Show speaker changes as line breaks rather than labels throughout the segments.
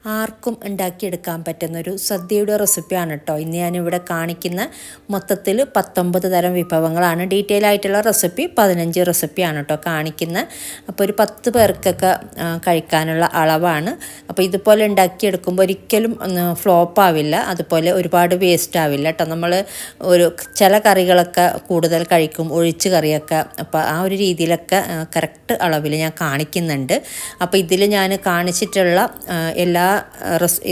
ആർക്കും ഉണ്ടാക്കിയെടുക്കാൻ പറ്റുന്നൊരു സദ്യയുടെ റെസിപ്പിയാണ് കേട്ടോ ഇന്ന് ഞാനിവിടെ കാണിക്കുന്ന. മൊത്തത്തിൽ 19 തരം വിഭവങ്ങളാണ്. ഡീറ്റെയിൽ ആയിട്ടുള്ള റെസിപ്പി 15 റെസിപ്പിയാണ് കേട്ടോ കാണിക്കുന്നത്. അപ്പോൾ ഒരു 10 പേർക്കൊക്കെ കഴിക്കാനുള്ള അളവാണ്. അപ്പോൾ ഇതുപോലെ ഉണ്ടാക്കിയെടുക്കുമ്പോൾ ഒരിക്കലും ഫ്ലോപ്പ് ആവില്ല, അതുപോലെ ഒരുപാട് വേസ്റ്റ് ആവില്ല കേട്ടോ. നമ്മൾ ചില കറികളൊക്കെ കൂടുതൽ കഴിക്കും, ഒഴിച്ച് കറിയൊക്കെ. അപ്പോൾ ആ ഒരു രീതിയിലൊക്കെ കറക്റ്റ് അളവിൽ ഞാൻ കാണിക്കുന്നുണ്ട്. അപ്പോൾ ഇതിൽ ഞാൻ കാണിച്ചിട്ടുള്ള എല്ലാ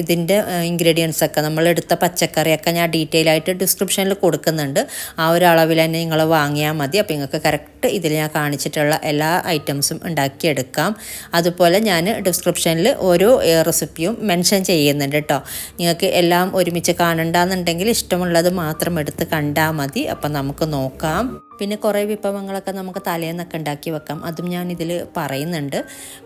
ഇതിൻ്റെ ഇൻഗ്രീഡിയൻസൊക്കെ നമ്മളെടുത്ത പച്ചക്കറിയൊക്കെ ഞാൻ ഡീറ്റെയിൽ ആയിട്ട് ഡിസ്ക്രിപ്ഷനിൽ കൊടുക്കുന്നുണ്ട്. ആ ഒരു അളവിൽ തന്നെ നിങ്ങൾ വാങ്ങിയാൽ മതി. അപ്പോൾ നിങ്ങൾക്ക് കറക്റ്റ് ഇതിൽ ഞാൻ കാണിച്ചിട്ടുള്ള എല്ലാ ഐറ്റംസും ഉണ്ടാക്കിയെടുക്കാം. അതുപോലെ ഞാൻ ഡിസ്ക്രിപ്ഷനിൽ ഓരോ റെസിപ്പിയും മെൻഷൻ ചെയ്യുന്നുണ്ട് കേട്ടോ. നിങ്ങൾക്ക് എല്ലാം ഒരുമിച്ച് കാണണ്ടെന്നുണ്ടെങ്കിൽ ഇഷ്ടമുള്ളത് മാത്രം എടുത്ത് കണ്ടാൽ മതി. അപ്പം നമുക്ക് നോക്കാം. പിന്നെ കുറേ വിഭവങ്ങളൊക്കെ നമുക്ക് തലേന്നൊക്കെ ഉണ്ടാക്കി വെക്കാം, അതും ഞാൻ ഇതിൽ പറയുന്നുണ്ട്.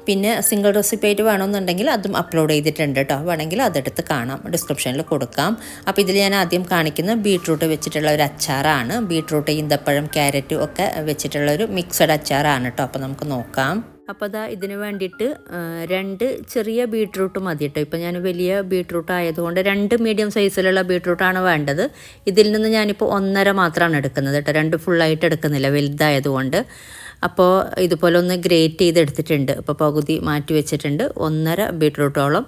പിന്നെ സിംഗിൾ റെസിപ്പി ആയിട്ട് വേണമെന്നുണ്ടെങ്കിൽ അതും അപ്ലോഡ് ചെയ്തിട്ടുണ്ട് കേട്ടോ. വേണമെങ്കിൽ അതെടുത്ത് കാണാം, ഡിസ്ക്രിപ്ഷനിൽ കൊടുക്കാം. അപ്പോൾ ഇതിൽ ഞാൻ ആദ്യം കാണിക്കുന്ന ബീട്രൂട്ട് വെച്ചിട്ടുള്ള ഒരു അച്ചാറാണ്. ബീട്രൂട്ട്, ഈന്തപ്പഴം, ക്യാരറ്റും ഒക്കെ വെച്ചിട്ടുള്ള ഒരു മിക്സഡ് അച്ചാറാണ് കേട്ടോ. അപ്പോൾ നമുക്ക് നോക്കാം. അപ്പോൾ ഇതിന് വേണ്ടിയിട്ട് 2 ചെറിയ ബീട്രൂട്ട് മതി കേട്ടോ. ഇപ്പോൾ ഞാൻ വലിയ ബീട്രൂട്ട് ആയതുകൊണ്ട് 2 മീഡിയം സൈസിലുള്ള ബീട്രൂട്ടാണ് വേണ്ടത്. ഇതിൽ നിന്ന് ഞാനിപ്പോൾ 1.5 മാത്രമാണ് എടുക്കുന്നത് കേട്ടോ. 2 ഫുള്ളായിട്ട് എടുക്കുന്നില്ല, വലുതായതുകൊണ്ട്. അപ്പോൾ ഇതുപോലെ ഒന്ന് ഗ്രേറ്റ് ചെയ്തെടുത്തിട്ടുണ്ട്. അപ്പോൾ പകുതി മാറ്റി വെച്ചിട്ടുണ്ട്. 1.5 ബീട്രൂട്ടോളം.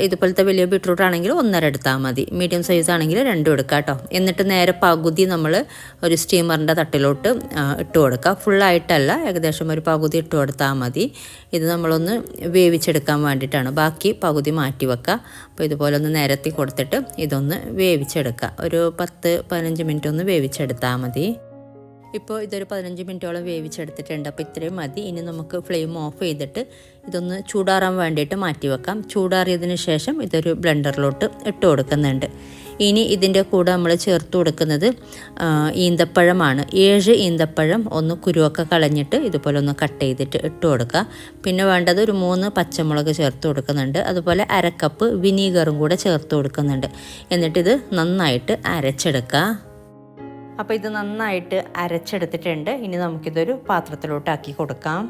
ഇതുപോലത്തെ വലിയ ബീട്രൂട്ട് ആണെങ്കിൽ 1.5 എടുത്താൽ മതി. മീഡിയം സൈസ് ആണെങ്കിൽ 2 എടുക്കുക കേട്ടോ. എന്നിട്ട് നേരെ പകുതി നമ്മൾ ഒരു സ്റ്റീമറിൻ്റെ തട്ടിലോട്ട് ഇട്ട് കൊടുക്കുക. ഫുള്ളായിട്ടല്ല, ഏകദേശം ഒരു പകുതി ഇട്ട് കൊടുത്താൽ മതി. ഇത് നമ്മളൊന്ന് വേവിച്ചെടുക്കാൻ വേണ്ടിയിട്ടാണ്. ബാക്കി പകുതി മാറ്റി വെക്കുക. അപ്പോൾ ഇതുപോലെ ഒന്ന് നിരത്തി കൊടുത്തിട്ട് ഇതൊന്ന് വേവിച്ചെടുക്കുക. ഒരു 10-15 മിനിറ്റ് ഒന്ന് വേവിച്ചെടുത്താൽ മതി. ഇപ്പോൾ ഇതൊരു 15 മിനിറ്റോളം വേവിച്ചെടുത്തിട്ടുണ്ട്. അപ്പോൾ ഇത്രയും മതി. ഇനി നമുക്ക് ഫ്ലെയിം ഓഫ് ചെയ്തിട്ട് ഇതൊന്ന് ചൂടാറാൻ വേണ്ടിയിട്ട് മാറ്റി വെക്കാം. ചൂടാറിയതിന് ശേഷം ഇതൊരു ബ്ലെൻഡറിലോട്ട് ഇട്ട് കൊടുക്കുന്നുണ്ട്. ഇനി ഇതിൻ്റെ കൂടെ നമ്മൾ ചേർത്ത് കൊടുക്കുന്നത് ഈന്തപ്പഴമാണ്. 7 ഈന്തപ്പഴം ഒന്ന് കുരുവൊക്കെ കളഞ്ഞിട്ട് ഇതുപോലെ ഒന്ന് കട്ട് ചെയ്തിട്ട് ഇട്ട് കൊടുക്കുക. പിന്നെ വേണ്ടത് ഒരു 3 പച്ചമുളക് ചേർത്ത് കൊടുക്കുന്നുണ്ട്. അതുപോലെ 1/2 കപ്പ് വിനീഗറും കൂടെ ചേർത്ത് കൊടുക്കുന്നുണ്ട്. എന്നിട്ടിത് നന്നായിട്ട് അരച്ചെടുക്കുക. അപ്പോൾ ഇത് നന്നായിട്ട് അരച്ചെടുത്തിട്ടുണ്ട്. ഇനി നമുക്കിതൊരു പാത്രത്തിലോട്ടാക്കി കൊടുക്കാം.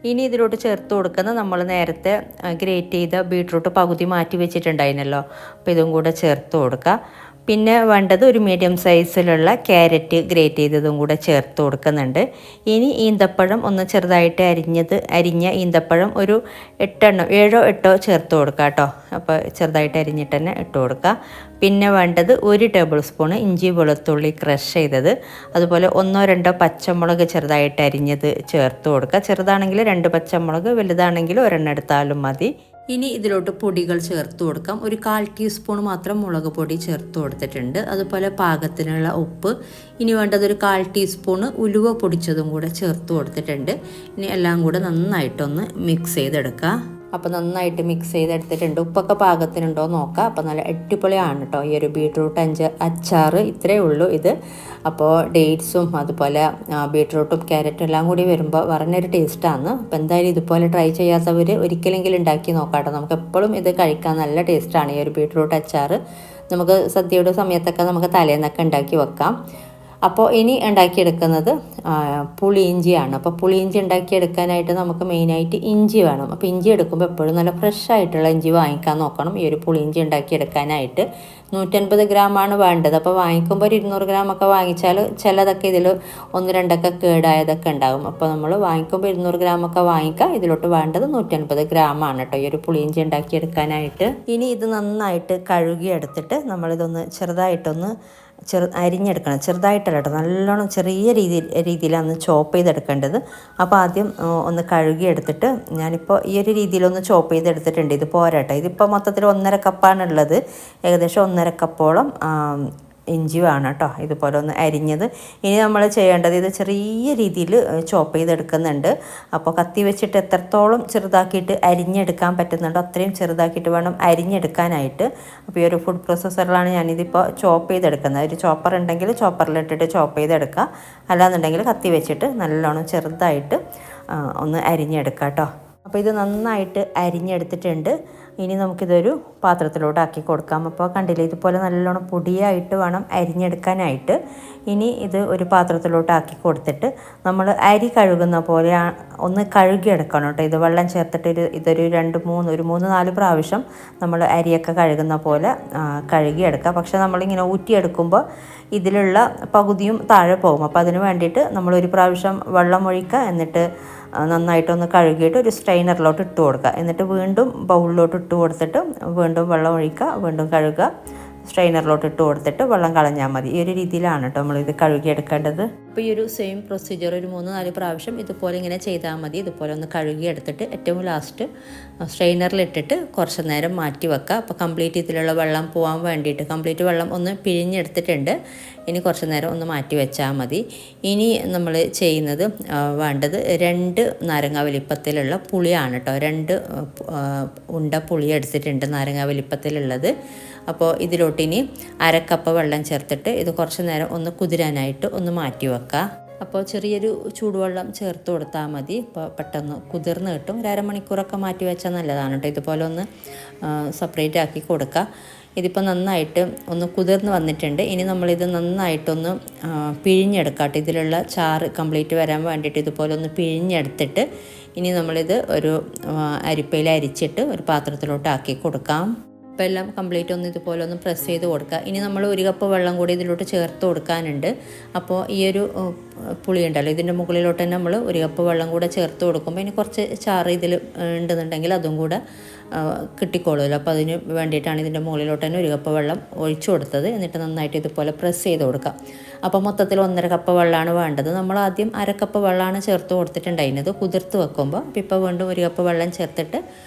ഇനി ഇതിലോട്ട് ചേർത്ത് കൊടുക്കുന്ന നമ്മൾ നേരത്തെ ഗ്രേറ്റ് ചെയ്ത ബീട്രൂട്ട് പകുതി മാറ്റി വെച്ചിട്ടുണ്ടായിരുന്നല്ലോ. അപ്പോൾ ഇതും കൂടെ ചേർത്ത് കൊടുക്കുക. പിന്നെ വേണ്ടത് ഒരു മീഡിയം സൈസിലുള്ള ക്യാരറ്റ് ഗ്രേറ്റ് ചെയ്തതും കൂടെ ചേർത്ത് കൊടുക്കുന്നുണ്ട്. ഇനി ഈന്തപ്പഴം ഒന്ന് ചെറുതായിട്ട് അരിഞ്ഞ ഈന്തപ്പഴം ഒരു 7-8 ചേർത്ത് കൊടുക്കുക കേട്ടോ. അപ്പോൾ ചെറുതായിട്ട് അരിഞ്ഞിട്ട് തന്നെ ഇട്ട് കൊടുക്കുക. പിന്നെ വേണ്ടത് 1 ടേബിൾ സ്പൂൺ ഇഞ്ചി വെളുത്തുള്ളി ക്രഷ് ചെയ്തത്. അതുപോലെ 1-2 പച്ചമുളക് ചെറുതായിട്ട് അരിഞ്ഞത് ചേർത്ത് കൊടുക്കുക. ചെറുതാണെങ്കിൽ 2 പച്ചമുളക്, വലുതാണെങ്കിൽ 1 എടുത്താലും മതി. ഇനി ഇതിലോട്ട് പൊടികൾ ചേർത്ത് കൊടുക്കാം. ഒരു 1/4 ടീസ്പൂൺ മാത്രം മുളക് പൊടി ചേർത്ത് കൊടുത്തിട്ടുണ്ട്. അതുപോലെ പാകത്തിനുള്ള ഉപ്പ്. ഇനി വേണ്ടത് ഒരു 1/4 ടീസ്പൂൺ ഉലുവ പൊടിച്ചതും കൂടെ ചേർത്ത് കൊടുത്തിട്ടുണ്ട്. ഇനി എല്ലാം കൂടെ നന്നായിട്ടൊന്ന് മിക്സ് ചെയ്തെടുക്കുക. അപ്പോൾ നന്നായിട്ട് മിക്സ് ചെയ്തെടുത്തിട്ടുണ്ട്. ഉപ്പൊക്കെ പാകത്തിനുണ്ടോ നോക്കുക. അപ്പോൾ നല്ല അടിപൊളിയാണ് കേട്ടോ ഈ ഒരു ബീട്രൂട്ട് അച്ചാർ. ഇത്രയേ ഉള്ളൂ ഇത്. അപ്പോൾ ഡേറ്റ്സും അതുപോലെ ബീട്രൂട്ടും ക്യാരറ്റും എല്ലാം കൂടി വരുമ്പോൾ പറഞ്ഞൊരു ടേസ്റ്റാണ്. അപ്പോൾ എന്തായാലും ഇതുപോലെ ട്രൈ ചെയ്യാത്തവർ ഒരിക്കലെങ്കിലും ഉണ്ടാക്കി നോക്കാട്ടോ. നമുക്ക് എപ്പോഴും ഇത് കഴിക്കാൻ നല്ല ടേസ്റ്റാണ് ഈ ഒരു ബീട്രൂട്ട് അച്ചാർ. നമുക്ക് സദ്യയുടെ സമയത്തൊക്കെ നമുക്ക് തലേന്നൊക്കെ ഉണ്ടാക്കി വെക്കാം. അപ്പോൾ ഇനി ഉണ്ടാക്കിയെടുക്കുന്നത് പുളിയിഞ്ചിയാണ്. അപ്പോൾ പുളിയിഞ്ചി ഉണ്ടാക്കിയെടുക്കാനായിട്ട് നമുക്ക് മെയിനായിട്ട് ഇഞ്ചി വേണം. അപ്പോൾ ഇഞ്ചി എടുക്കുമ്പോൾ എപ്പോഴും നല്ല ഫ്രഷ് ആയിട്ടുള്ള ഇഞ്ചി വാങ്ങിക്കാൻ നോക്കണം ഈ ഒരു പുളിയിഞ്ചി ഉണ്ടാക്കിയെടുക്കാനായിട്ട്. 150 ഗ്രാമാണ് വേണ്ടത്. അപ്പോൾ വാങ്ങിക്കുമ്പോൾ ഒരു 200 ഗ്രാമൊക്കെ വാങ്ങിച്ചാൽ ചിലതൊക്കെ ഇതിൽ 1-2 കേടായതൊക്കെ ഉണ്ടാകും. അപ്പോൾ നമ്മൾ വാങ്ങിക്കുമ്പോൾ 200 ഗ്രാമൊക്കെ വാങ്ങിക്കുക. ഇതിലോട്ട് വേണ്ടത് 150 ഗ്രാമാണ് കേട്ടോ ഈ ഒരു പുളിയിഞ്ചി ഉണ്ടാക്കിയെടുക്കാനായിട്ട്. ഇനി ഇത് നന്നായിട്ട് കഴുകിയെടുത്തിട്ട് നമ്മളിതൊന്ന് ചെറുതായിട്ടൊന്ന് അരിഞ്ഞെടുക്കണം. ചെറുതായിട്ടല്ല കേട്ടോ, നല്ലോണം ചെറിയ രീതിയിലാണ് ചോപ്പ് ചെയ്തെടുക്കേണ്ടത്. അപ്പോൾ ആദ്യം ഒന്ന് കഴുകിയെടുത്തിട്ട് ഞാനിപ്പോൾ ഈ ഒരു രീതിയിലൊന്ന് ചോപ്പ് ചെയ്തെടുത്തിട്ടുണ്ട്. ഇത് പോരാട്ടോ. ഇതിപ്പോൾ മൊത്തത്തിൽ 1.5 കപ്പാണുള്ളത്. ഏകദേശം 1.5 കപ്പോളം ഇഞ്ചി വേണം കേട്ടോ. ഇതുപോലെ ഒന്ന് അരിഞ്ഞത്. ഇനി നമ്മൾ ചെയ്യേണ്ടത് ഇത് ചെറിയ രീതിയിൽ ചോപ്പ് ചെയ്തെടുക്കുന്നുണ്ട്. അപ്പോൾ കത്തി വെച്ചിട്ട് എത്രത്തോളം ചെറുതാക്കിയിട്ട് അരിഞ്ഞെടുക്കാൻ പറ്റുന്നുണ്ടോ അത്രയും ചെറുതാക്കിയിട്ട് വേണം അരിഞ്ഞെടുക്കാനായിട്ട്. അപ്പോൾ ഈ ഒരു ഫുഡ് പ്രോസസ്സറിലാണ് ഞാനിതിപ്പോൾ ചോപ്പ് ചെയ്തെടുക്കുന്നത്. ഒരു ചോപ്പർ ഉണ്ടെങ്കിൽ ചോപ്പറിലിട്ടിട്ട് ചോപ്പ് ചെയ്തെടുക്കുക. അല്ലാന്നുണ്ടെങ്കിൽ കത്തി വെച്ചിട്ട് നല്ലോണം ചെറുതായിട്ട് ഒന്ന് അരിഞ്ഞെടുക്കുക കേട്ടോ. അപ്പോൾ ഇത് നന്നായിട്ട് അരിഞ്ഞെടുത്തിട്ടുണ്ട്. ഇനി നമുക്കിതൊരു പാത്രത്തിലോട്ട് ആക്കി കൊടുക്കാം. അപ്പോൾ കണ്ടില്ലേ, ഇതുപോലെ നല്ലോണം പൊടിയായിട്ട് വേണം അരിഞ്ഞെടുക്കാനായിട്ട്. ഇനി ഇത് ഒരു പാത്രത്തിലോട്ട് ആക്കി കൊടുത്തിട്ട് നമ്മൾ അരി കഴുകുന്ന പോലെ ഒന്ന് കഴുകിയെടുക്കണം കേട്ടോ. ഇത് വെള്ളം ചേർത്തിട്ട് ഇതൊരു 3-4 പ്രാവശ്യം നമ്മൾ അരിയൊക്കെ കഴുകുന്ന പോലെ കഴുകിയെടുക്കുക. പക്ഷേ നമ്മളിങ്ങനെ ഊറ്റിയെടുക്കുമ്പോൾ ഇതിലുള്ള പകുതിയും താഴെ പോകും. അപ്പോൾ അതിന് വേണ്ടിയിട്ട് നമ്മളൊരു പ്രാവശ്യം വെള്ളം ഒഴിക്കുക, എന്നിട്ട് നന്നായിട്ടൊന്ന് കഴുകിയിട്ട് ഒരു സ്ട്രെയിനറിലോട്ട് ഇട്ട് കൊടുക്കുക. എന്നിട്ട് വീണ്ടും ബൗളിലോട്ട് ഇട്ട് കൊടുത്തിട്ട് വീണ്ടും വെള്ളം ഒഴിക്കുക, വീണ്ടും കഴുകുക, സ്ട്രെയിനറിലോട്ട് ഇട്ട് കൊടുത്തിട്ട് വെള്ളം കളഞ്ഞാൽ മതി. ഈ ഒരു രീതിയിലാണ് കേട്ടോ നമ്മളിത് കഴുകിയെടുക്കേണ്ടത്. അപ്പോൾ ഈ ഒരു സെയിം പ്രൊസീജിയർ ഒരു 3-4 പ്രാവശ്യം ഇതുപോലെ ഇങ്ങനെ ചെയ്താൽ മതി. ഇതുപോലെ ഒന്ന് കഴുകിയെടുത്തിട്ട് ഏറ്റവും ലാസ്റ്റ് സ്ട്രെയിനറിലിട്ടിട്ട് കുറച്ച് നേരം മാറ്റി വെക്കുക. അപ്പോൾ കംപ്ലീറ്റ് ഇതിലുള്ള വെള്ളം പോകാൻ വേണ്ടിയിട്ട് കംപ്ലീറ്റ് വെള്ളം ഒന്ന് പിഴിഞ്ഞെടുത്തിട്ടുണ്ട്. ഇനി കുറച്ച് നേരം ഒന്ന് മാറ്റി വെച്ചാൽ മതി. ഇനി നമ്മൾ ചെയ്യുന്നത് വേണ്ടത് 2 നാരങ്ങ വലിപ്പത്തിലുള്ള പുളിയാണ് കേട്ടോ. 2 ഉണ്ട പുളി എടുത്തിട്ടുണ്ട് നാരങ്ങ വലിപ്പത്തിലുള്ളത്. അപ്പോൾ ഇതിലോട്ടിനി 1/2 കപ്പ് വെള്ളം ചേർത്തിട്ട് ഇത് കുറച്ച് നേരം ഒന്ന് കുതിരാനായിട്ട് ഒന്ന് മാറ്റി വെക്കുക. അപ്പോൾ ചെറിയൊരു ചൂടുവെള്ളം ചേർത്ത് കൊടുത്താൽ മതി. ഇപ്പോൾ പെട്ടെന്ന് കുതിർന്ന് കിട്ടും. 1/2 മണിക്കൂറൊക്കെ മാറ്റി വെച്ചാൽ നല്ലതാണ് കേട്ടോ. ഇതുപോലെ ഒന്ന് സെപ്പറേറ്റ് ആക്കി കൊടുക്കുക. ഇതിപ്പോൾ നന്നായിട്ട് ഒന്ന് കുതിർന്ന് വന്നിട്ടുണ്ട്. ഇനി നമ്മളിത് നന്നായിട്ടൊന്ന് പിഴിഞ്ഞെടുക്കാം കേട്ടോ. ഇതിലുള്ള ചാറ് കംപ്ലീറ്റ് വരാൻ വേണ്ടിയിട്ട് ഇതുപോലെ ഒന്ന് പിഴിഞ്ഞെടുത്തിട്ട് ഇനി നമ്മളിത് ഒരു അരിപ്പയിൽ അരിച്ചിട്ട് ഒരു പാത്രത്തിലോട്ട് ആക്കി കൊടുക്കാം. അപ്പോൾ എല്ലാം കംപ്ലീറ്റ് ഒന്ന് ഇതുപോലെ ഒന്ന് പ്രസ് ചെയ്ത് കൊടുക്കുക. ഇനി നമ്മൾ 1 കപ്പ് വെള്ളം കൂടി ഇതിലോട്ട് ചേർത്ത് കൊടുക്കാനുണ്ട്. അപ്പോൾ ഈ ഒരു പുളി ഉണ്ടല്ലോ, ഇതിൻ്റെ മുകളിലോട്ട് തന്നെ നമ്മൾ 1 കപ്പ് വെള്ളം കൂടെ ചേർത്ത് കൊടുക്കുമ്പോൾ ഇനി കുറച്ച് ചാറ് ഇതിൽ ഉണ്ടെന്നുണ്ടെങ്കിൽ അതും കൂടെ കിട്ടിക്കോളുമല്ലോ. അപ്പോൾ അതിന് വേണ്ടിയിട്ടാണ് ഇതിൻ്റെ മുകളിലോട്ട് തന്നെ 1 കപ്പ് വെള്ളം ഒഴിച്ചു കൊടുത്തത്. എന്നിട്ട് നന്നായിട്ട് ഇതുപോലെ പ്രസ് ചെയ്ത് കൊടുക്കാം. അപ്പോൾ മൊത്തത്തിൽ 1.5 കപ്പ് വെള്ളമാണ് വേണ്ടത്. നമ്മൾ ആദ്യം 1/2 കപ്പ് വെള്ളമാണ് ചേർത്ത് കൊടുത്തിട്ടുണ്ടായിരുന്നത് കുതിർത്ത് വെക്കുമ്പോൾ. അപ്പോൾ ഇപ്പോൾ വീണ്ടും 1 കപ്പ് വെള്ളം ചേർത്തിട്ട്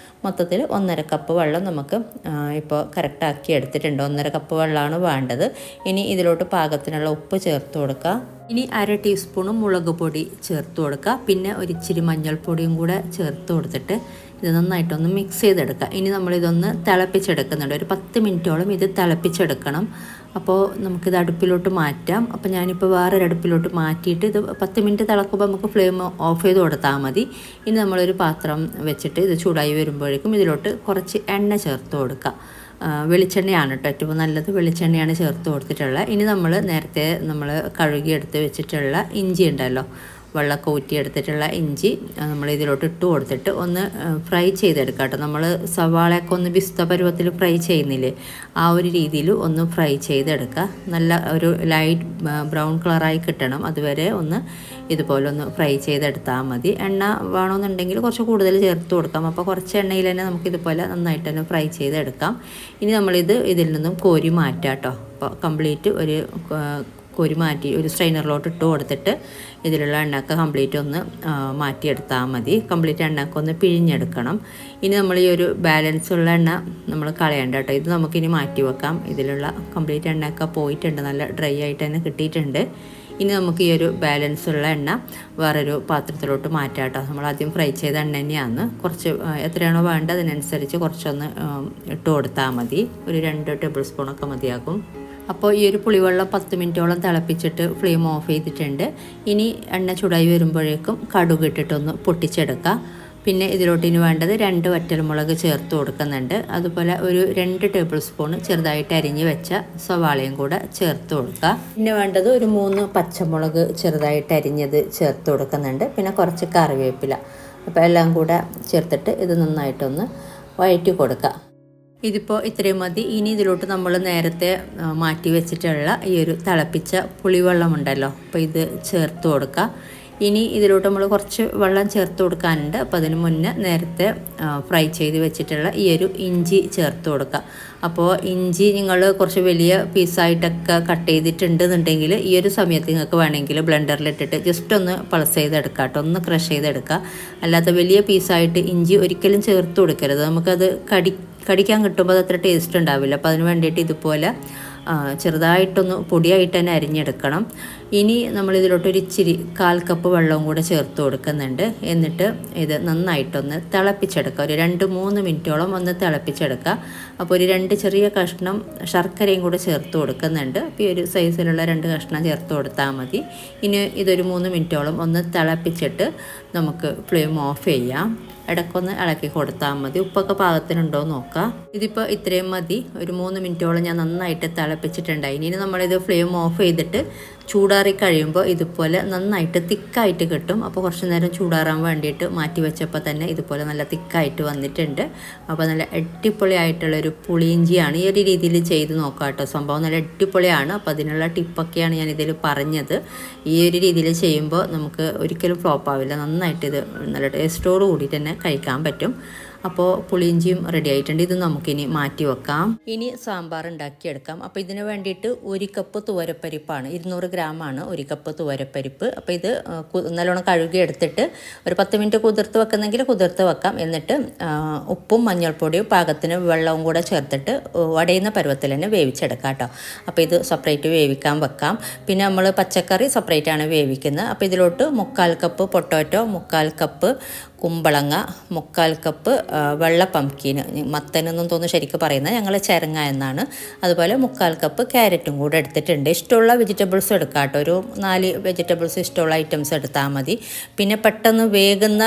മൊത്തത്തിൽ 1.5 കപ്പ് വെള്ളം നമുക്ക് ഇപ്പോൾ കറക്റ്റാക്കി എടുത്തിട്ടുണ്ട്. 1.5 കപ്പ് വെള്ളമാണ് വേണ്ടത്. ഇനി ഇതിലോട്ട് പാകത്തിനുള്ള ഉപ്പ് ചേർത്ത് കൊടുക്കുക. ഇനി 1/2 ടീസ്പൂൺ മുളക് പൊടി ചേർത്ത് കൊടുക്കുക. പിന്നെ ഒരു ഇച്ചിരി മഞ്ഞൾപ്പൊടിയും കൂടെ ചേർത്ത് കൊടുത്തിട്ട് ഇത് നന്നായിട്ടൊന്ന് മിക്സ് ചെയ്തെടുക്കുക. ഇനി നമ്മളിതൊന്ന് തിളപ്പിച്ചെടുക്കുന്നുണ്ട്. ഒരു 10 മിനിറ്റോളം ഇത് തിളപ്പിച്ചെടുക്കണം. അപ്പോൾ നമുക്കിത് അടുപ്പിലോട്ട് മാറ്റാം. അപ്പോൾ ഞാനിപ്പോൾ വേറൊരു അടുപ്പിലോട്ട് മാറ്റിയിട്ട് ഇത് 10 മിനിറ്റ് തിളക്കുമ്പോൾ നമുക്ക് ഫ്ലെയിം ഓഫ് ചെയ്ത് കൊടുത്താൽ മതി. ഇനി നമ്മളൊരു പാത്രം വെച്ചിട്ട് ഇത് ചൂടായി വരുമ്പോഴേക്കും ഇതിലോട്ട് കുറച്ച് എണ്ണ ചേർത്ത് കൊടുക്കുക. വെളിച്ചെണ്ണയാണ് കേട്ടോ ഏറ്റവും നല്ലത്. വെളിച്ചെണ്ണയാണ് ചേർത്ത് കൊടുത്തിട്ടുള്ളത്. ഇനി നേരത്തെ നമ്മൾ കഴുകിയെടുത്ത് വെച്ചിട്ടുള്ള ഇഞ്ചി ഉണ്ടല്ലോ, വെള്ളമൊക്കെ ഊറ്റിയെടുത്തിട്ടുള്ള ഇഞ്ചി നമ്മൾ ഇതിലോട്ട് ഇട്ട് കൊടുത്തിട്ട് ഒന്ന് ഫ്രൈ ചെയ്തെടുക്കാം കേട്ടോ. നമ്മൾ സവാളയൊക്കെ ഒന്ന് ബിസ്ത പരുവത്തിൽ ഫ്രൈ ചെയ്യുന്നില്ലേ, ആ ഒരു രീതിയിൽ ഒന്ന് ഫ്രൈ ചെയ്തെടുക്കുക. നല്ല ഒരു ലൈറ്റ് ബ്രൗൺ കളറായി കിട്ടണം. അതുവരെ ഒന്ന് ഇതുപോലെ ഒന്ന് ഫ്രൈ ചെയ്തെടുത്താൽ മതി. എണ്ണ വേണമെന്നുണ്ടെങ്കിൽ കുറച്ച് കൂടുതൽ ചേർത്ത് കൊടുക്കാം. അപ്പോൾ കുറച്ച് എണ്ണയിൽ തന്നെ നമുക്കിതുപോലെ നന്നായിട്ട് തന്നെ ഫ്രൈ ചെയ്തെടുക്കാം. ഇനി നമ്മളിത് ഇതിൽ നിന്നും കോരി മാറ്റാം കേട്ടോ. അപ്പോൾ കംപ്ലീറ്റ് കോരി മാറ്റി ഒരു സ്ട്രെയിനറിലോട്ട് ഇട്ട് കൊടുത്തിട്ട് ഇതിലുള്ള എണ്ണയൊക്കെ കംപ്ലീറ്റ് ഒന്ന് മാറ്റിയെടുത്താൽ മതി. കംപ്ലീറ്റ് എണ്ണയൊക്കെ ഒന്ന് പിഴിഞ്ഞെടുക്കണം. ഇനി നമ്മൾ ഈ ഒരു ബാലൻസ് ഉള്ള എണ്ണ നമ്മൾ കളയണ്ട കേട്ടോ. ഇത് നമുക്കിനി മാറ്റി വെക്കാം. ഇതിലുള്ള കംപ്ലീറ്റ് എണ്ണയൊക്കെ പോയിട്ടുണ്ട്, നല്ല ഡ്രൈ ആയിട്ട് തന്നെ കിട്ടിയിട്ടുണ്ട്. ഇനി നമുക്ക് ഈ ഒരു ബാലൻസ് ഉള്ള എണ്ണ വേറൊരു പാത്രത്തിലോട്ട് മാറ്റാം കേട്ടോ. നമ്മൾ ആദ്യം ഫ്രൈ ചെയ്ത എണ്ണ തന്നെയാണ്. കുറച്ച് എത്രയാണോ വേണ്ടത് അതിനനുസരിച്ച് കുറച്ചൊന്ന് ഇട്ട് കൊടുത്താൽ മതി. ഒരു 2 ടേബിൾ സ്പൂണൊക്കെ മതിയാകും. അപ്പോൾ ഈ ഒരു പുളിവെള്ളം 10 മിനിറ്റോളം തിളപ്പിച്ചിട്ട് ഫ്ലെയിം ഓഫ് ചെയ്തിട്ടുണ്ട്. ഇനി എണ്ണ ചൂടായി വരുമ്പോഴേക്കും കടുക് ഇട്ടിട്ടൊന്ന് പൊട്ടിച്ചെടുക്കുക. പിന്നെ ഇതിലോട്ടിന് വേണ്ടത് 2 വറ്റൽമുളക് ചേർത്ത് കൊടുക്കുന്നുണ്ട്. അതുപോലെ ഒരു 2 ടേബിൾ സ്പൂൺ ചെറുതായിട്ട് അരിഞ്ഞ് വെച്ച സവാളയും കൂടെ ചേർത്ത് കൊടുക്കുക. പിന്നെ വേണ്ടത് ഒരു 3 പച്ചമുളക് ചെറുതായിട്ട് അരിഞ്ഞത് ചേർത്ത് കൊടുക്കുന്നുണ്ട്. പിന്നെ കുറച്ച് കറിവേപ്പില. അപ്പോൾ എല്ലാം കൂടെ ചേർത്തിട്ട് ഇത് നന്നായിട്ടൊന്ന് വഴറ്റി കൊടുക്കുക. ഇതിപ്പോൾ ഇത്രയും മതി. ഇനി ഇതിലോട്ട് നമ്മൾ നേരത്തെ മാറ്റി വെച്ചിട്ടുള്ള ഈ ഒരു തിളപ്പിച്ച പുളിവെള്ളമുണ്ടല്ലോ, അപ്പോൾ ഇത് ചേർത്ത് കൊടുക്കുക. ഇനി ഇതിലോട്ട് നമ്മൾ കുറച്ച് വെള്ളം ചേർത്ത് കൊടുക്കാനുണ്ട്. അപ്പോൾ അതിന് മുന്നേ നേരത്തെ ഫ്രൈ ചെയ്ത് വെച്ചിട്ടുള്ള ഈ ഒരു ഇഞ്ചി ചേർത്ത് കൊടുക്കുക. അപ്പോൾ ഇഞ്ചി നിങ്ങൾ കുറച്ച് വലിയ പീസായിട്ടൊക്കെ കട്ട് ചെയ്തിട്ടുണ്ടെന്നുണ്ടെങ്കിൽ ഈ ഒരു സമയത്ത് നിങ്ങൾക്ക് വേണമെങ്കിൽ ബ്ലെൻഡറിലിട്ടിട്ട് ജസ്റ്റ് ഒന്ന് പൾസ് ചെയ്തെടുക്കുക കേട്ടോ, ഒന്ന് ക്രഷ് ചെയ്തെടുക്കുക. അല്ലാത്ത വലിയ പീസായിട്ട് ഇഞ്ചി ഒരിക്കലും ചേർത്ത് കൊടുക്കരുത്. നമുക്കത് കടിക്കാൻ കിട്ടുമ്പോൾ അത് അത്ര ടേസ്റ്റ് ഉണ്ടാവില്ല. അപ്പോൾ അതിന് വേണ്ടിയിട്ട് ഇതുപോലെ ചെറുതായിട്ടൊന്ന് പൊടിയായിട്ട് തന്നെ അരിഞ്ഞെടുക്കണം. ഇനി നമ്മളിതിലോട്ടൊരു ഇച്ചിരി 1/4 കപ്പ് വെള്ളവും കൂടെ ചേർത്ത് കൊടുക്കുന്നുണ്ട്. എന്നിട്ട് ഇത് നന്നായിട്ടൊന്ന് തിളപ്പിച്ചെടുക്കുക. ഒരു 2-3 മിനിറ്റോളം ഒന്ന് തിളപ്പിച്ചെടുക്കുക. അപ്പോൾ ഒരു 2 ചെറിയ കഷ്ണം ശർക്കരയും കൂടെ ചേർത്ത് കൊടുക്കുന്നുണ്ട്. അപ്പോൾ ഈ ഒരു സൈസിലുള്ള 2 കഷ്ണം ചേർത്ത് കൊടുത്താൽ മതി. ഇനി ഇതൊരു 3 മിനിറ്റോളം ഒന്ന് തിളപ്പിച്ചിട്ട് നമുക്ക് ഫ്ലെയിം ഓഫ് ചെയ്യാം. ഇടയ്ക്കൊന്ന് ഇളക്കി കൊടുത്താൽ മതി. ഉപ്പൊക്കെ പാകത്തിനുണ്ടോ നോക്കാം. ഇതിപ്പോൾ ഇത്രയും മതി. ഒരു 3 മിനിറ്റോളം ഞാൻ നന്നായിട്ട് തിളപ്പിച്ചിട്ടുണ്ടായി. ഇനി നമ്മളിത് ഫ്ലെയിം ഓഫ് ചെയ്തിട്ട് ചൂടാറി കഴിയുമ്പോൾ ഇതുപോലെ നന്നായിട്ട് തിക്കായിട്ട് കിട്ടും. അപ്പോൾ കുറച്ച് നേരം ചൂടാറാൻ വേണ്ടിയിട്ട് മാറ്റി വെച്ചപ്പോൾ തന്നെ ഇതുപോലെ നല്ല തിക്കായിട്ട് വന്നിട്ടുണ്ട്. അപ്പോൾ നല്ല അടിപൊളിയായിട്ടുള്ളൊരു പുളിയിഞ്ചിയാണ്. ഈ ഒരു രീതിയിൽ ചെയ്ത് നോക്കാം കേട്ടോ. സംഭവം നല്ല അടിപൊളിയാണ്. അപ്പോൾ അതിനുള്ള ടിപ്പൊക്കെയാണ് ഞാൻ ഇതിൽ പറഞ്ഞത്. ഈ ഒരു രീതിയിൽ ചെയ്യുമ്പോൾ നമുക്ക് ഒരിക്കലും ഫ്ലോപ്പ് ആവില്ല. നന്നായിട്ട് ഇത് നല്ല ടേസ്റ്റോട് കൂടി തന്നെ കഴിക്കാൻ പറ്റും. അപ്പോൾ പുളിയിഞ്ചിയും റെഡി ആയിട്ടുണ്ട്. ഇത് നമുക്കിനി മാറ്റി വെക്കാം. ഇനി സാമ്പാർ ഉണ്ടാക്കിയെടുക്കാം. അപ്പോൾ ഇതിന് വേണ്ടിയിട്ട് 1 കപ്പ് തുവരപ്പരിപ്പാണ്, 200 ഗ്രാമാണ് 1 കപ്പ് തുവരപ്പരിപ്പ്. അപ്പോൾ ഇത് നല്ലോണം കഴുകി എടുത്തിട്ട് ഒരു 10 മിനിറ്റ് കുതിർത്ത് വെക്കുന്നെങ്കിൽ കുതിർത്ത് വെക്കാം. എന്നിട്ട് ഉപ്പും മഞ്ഞൾപ്പൊടിയും പാകത്തിന് വെള്ളവും കൂടെ ചേർത്തിട്ട് വടയുന്ന പരുവത്തിൽ തന്നെ വേവിച്ചെടുക്കാം കേട്ടോ. അപ്പോൾ ഇത് സെപ്പറേറ്റ് വേവിക്കാൻ വെക്കാം. പിന്നെ നമ്മൾ പച്ചക്കറി സെപ്പറേറ്റ് ആണ് വേവിക്കുന്നത്. അപ്പോൾ ഇതിലോട്ട് 1/4 കപ്പ് പൊട്ടാറ്റോ, 1/4 കപ്പ് കുമ്പളങ്ങ, 1/4 കപ്പ് വെള്ള പംകിന്, മത്തനെന്നും തോന്നുന്നു ശരിക്കും പറയുന്നത്, ഞങ്ങൾ ചെരങ്ങ എന്നാണ്. അതുപോലെ 1/4 കപ്പ് ക്യാരറ്റും കൂടെ എടുത്തിട്ടുണ്ട്. ഇഷ്ടമുള്ള വെജിറ്റബിൾസ് എടുക്കാം കേട്ടോ. ഒരു 4 വെജിറ്റബിൾസ് ഇഷ്ടമുള്ള ഐറ്റംസ് എടുത്താൽ മതി. പിന്നെ പെട്ടെന്ന് വേകുന്ന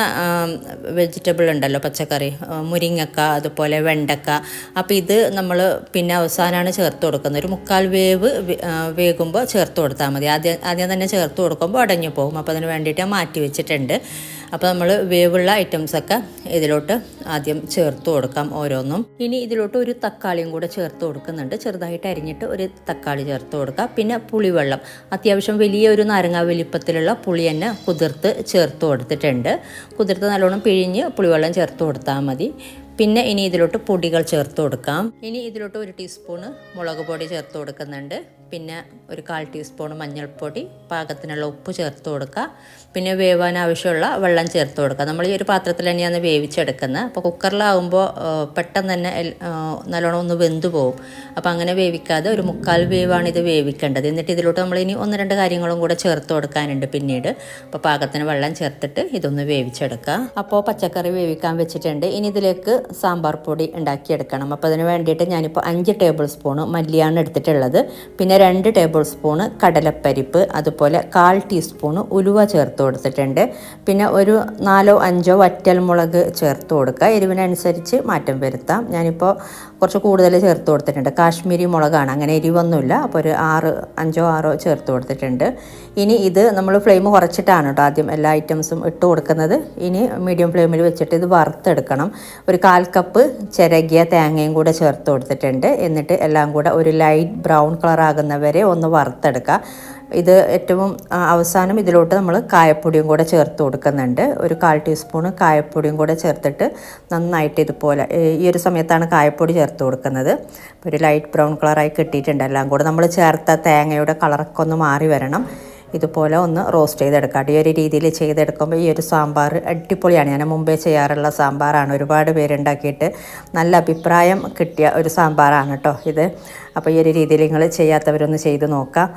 വെജിറ്റബിൾ ഉണ്ടല്ലോ, പച്ചക്കറി, മുരിങ്ങക്ക, അതുപോലെ വെണ്ടക്ക. അപ്പോൾ ഇത് നമ്മൾ പിന്നെ അവസാനമാണ് ചേർത്ത് കൊടുക്കുന്നത്. ഒരു 1/4 വേവ് വേകുമ്പോൾ ചേർത്ത് കൊടുത്താൽ മതി. ആദ്യം തന്നെ ചേർത്ത് കൊടുക്കുമ്പോൾ അടഞ്ഞു പോകും. അപ്പോൾ അതിന് വേണ്ടിയിട്ട് മാറ്റി വെച്ചിട്ടുണ്ട്. അപ്പോൾ നമ്മൾ വേവുള്ള ഐറ്റംസൊക്കെ ഇതിലോട്ട് ആദ്യം ചേർത്ത് കൊടുക്കാം ഓരോന്നും. ഇനി ഇതിലോട്ട് ഒരു തക്കാളിയും കൂടെ ചേർത്ത് കൊടുക്കുന്നുണ്ട്. ചെറുതായിട്ട് അരിഞ്ഞിട്ട് ഒരു തക്കാളി ചേർത്ത് കൊടുക്കുക. പിന്നെ പുളിവെള്ളം, അത്യാവശ്യം വലിയ ഒരു നാരങ്ങ വലിപ്പത്തിലുള്ള പുളി തന്നെ കുതിർത്ത് ചേർത്ത് കൊടുത്തിട്ടുണ്ട്. കുതിർത്ത് നല്ലോണം പിഴിഞ്ഞ് പുളിവെള്ളം ചേർത്ത് കൊടുത്താൽ മതി. പിന്നെ ഇനി ഇതിലോട്ട് പൊടികൾ ചേർത്ത് കൊടുക്കാം. ഇനി ഇതിലോട്ട് 1 ടീസ്പൂണ് മുളക് പൊടി ചേർത്ത് കൊടുക്കുന്നുണ്ട്. പിന്നെ ഒരു 1/4 ടീസ്പൂൺ മഞ്ഞൾപ്പൊടി, പാകത്തിനുള്ള ഉപ്പ് ചേർത്ത് കൊടുക്കുക. പിന്നെ വേവാൻ ആവശ്യമുള്ള വെള്ളം ചേർത്ത് കൊടുക്കുക. നമ്മൾ ഈ ഒരു പാത്രത്തിൽ തന്നെയാണ് വേവിച്ചെടുക്കുന്നത്. അപ്പോൾ കുക്കറിലാവുമ്പോൾ പെട്ടെന്ന് തന്നെ നല്ലോണം ഒന്ന് വെന്ത് പോകും. അപ്പോൾ അങ്ങനെ വേവിക്കാതെ ഒരു 1/4 വേവാണ് ഇത് വേവിക്കേണ്ടത്. എന്നിട്ട് ഇതിലോട്ട് നമ്മൾ ഇനി 1-2 കാര്യങ്ങളും കൂടെ ചേർത്ത് കൊടുക്കാനുണ്ട് പിന്നീട്. അപ്പോൾ പാകത്തിന് വെള്ളം ചേർത്തിട്ട് ഇതൊന്ന് വേവിച്ചെടുക്കുക. അപ്പോൾ പച്ചക്കറി വേവിക്കാൻ വെച്ചിട്ടുണ്ട്. ഇനി ഇതിലേക്ക് സാമ്പാർ പൊടി ഉണ്ടാക്കിയെടുക്കണം. അപ്പോൾ അതിന് വേണ്ടിയിട്ട് ഞാനിപ്പോൾ 5 ടേബിൾ സ്പൂണ് മല്ലിയാണ് എടുത്തിട്ടുള്ളത്. പിന്നെ 2 ടേബിൾ സ്പൂണ് കടലപ്പരിപ്പ്, അതുപോലെ 1/4 ടീസ്പൂണ് ഉലുവ ചേർത്ത് കൊടുത്തിട്ടുണ്ട്. പിന്നെ ഒരു 4-5 വറ്റൽമുളക് ചേർത്ത് കൊടുക്കുക. എരിവിനനുസരിച്ച് മാറ്റം വരുത്താം. ഞാനിപ്പോൾ കുറച്ച് കൂടുതൽ ചേർത്ത് കൊടുത്തിട്ടുണ്ട്. കാശ്മീരി മുളകാണ്, അങ്ങനെ എരിവൊന്നുമില്ല. അപ്പോൾ ഒരു 5-6 ചേർത്ത് കൊടുത്തിട്ടുണ്ട്. ഇനി ഇത് നമ്മൾ ഫ്ലെയിം കുറച്ചിട്ടാണ് കേട്ടോ ആദ്യം എല്ലാ ഐറ്റംസും ഇട്ട് കൊടുക്കുന്നത്. ഇനി മീഡിയം ഫ്ലെയിമിൽ വെച്ചിട്ട് ഇത് വറുത്തെടുക്കണം. ഒരു 1/4 കപ്പ് ചിരകിയ തേങ്ങയും കൂടെ ചേർത്ത് കൊടുത്തിട്ടുണ്ട്. എന്നിട്ട് എല്ലാം കൂടെ ഒരു ലൈറ്റ് ബ്രൗൺ കളർ ആകുന്നവരെ ഒന്ന് വറുത്തെടുക്കുക. ഇത് ഏറ്റവും അവസാനം ഇതിലോട്ട് നമ്മൾ കായപ്പൊടിയും കൂടെ ചേർത്ത് കൊടുക്കുന്നുണ്ട്. ഒരു 1/4 ടീസ്പൂണ് കായപ്പൊടിയും കൂടെ ചേർത്തിട്ട് നന്നായിട്ട് ഇതുപോലെ ഈ ഒരു സമയത്താണ് കായപ്പൊടി ചേർത്ത് കൊടുക്കുന്നത്. ഒരു ലൈറ്റ് ബ്രൗൺ കളറായി കിട്ടിയിട്ടുണ്ട്. എല്ലാം കൂടെ നമ്മൾ ചേർത്ത തേങ്ങയുടെ കളറൊക്കെ ഒന്ന് മാറി വരണം. ഇതുപോലെ ഒന്ന് റോസ്റ്റ് ചെയ്തെടുക്കാം. ഈ ഒരു രീതിയിൽ ചെയ്തെടുക്കുമ്പോൾ ഈ ഒരു സാമ്പാർ അടിപൊളിയാണ്. ഞാൻ മുമ്പേ ചെയ്യാറുള്ള സാമ്പാറാണ്. ഒരുപാട് പേരുണ്ടാക്കിയിട്ട് നല്ല അഭിപ്രായം കിട്ടിയ ഒരു സാമ്പാറാണ് കേട്ടോ ഇത്. അപ്പോൾ ഈ ഒരു രീതിയിൽ നിങ്ങൾ ചെയ്യാത്തവരൊന്ന് ചെയ്ത് നോക്കാം.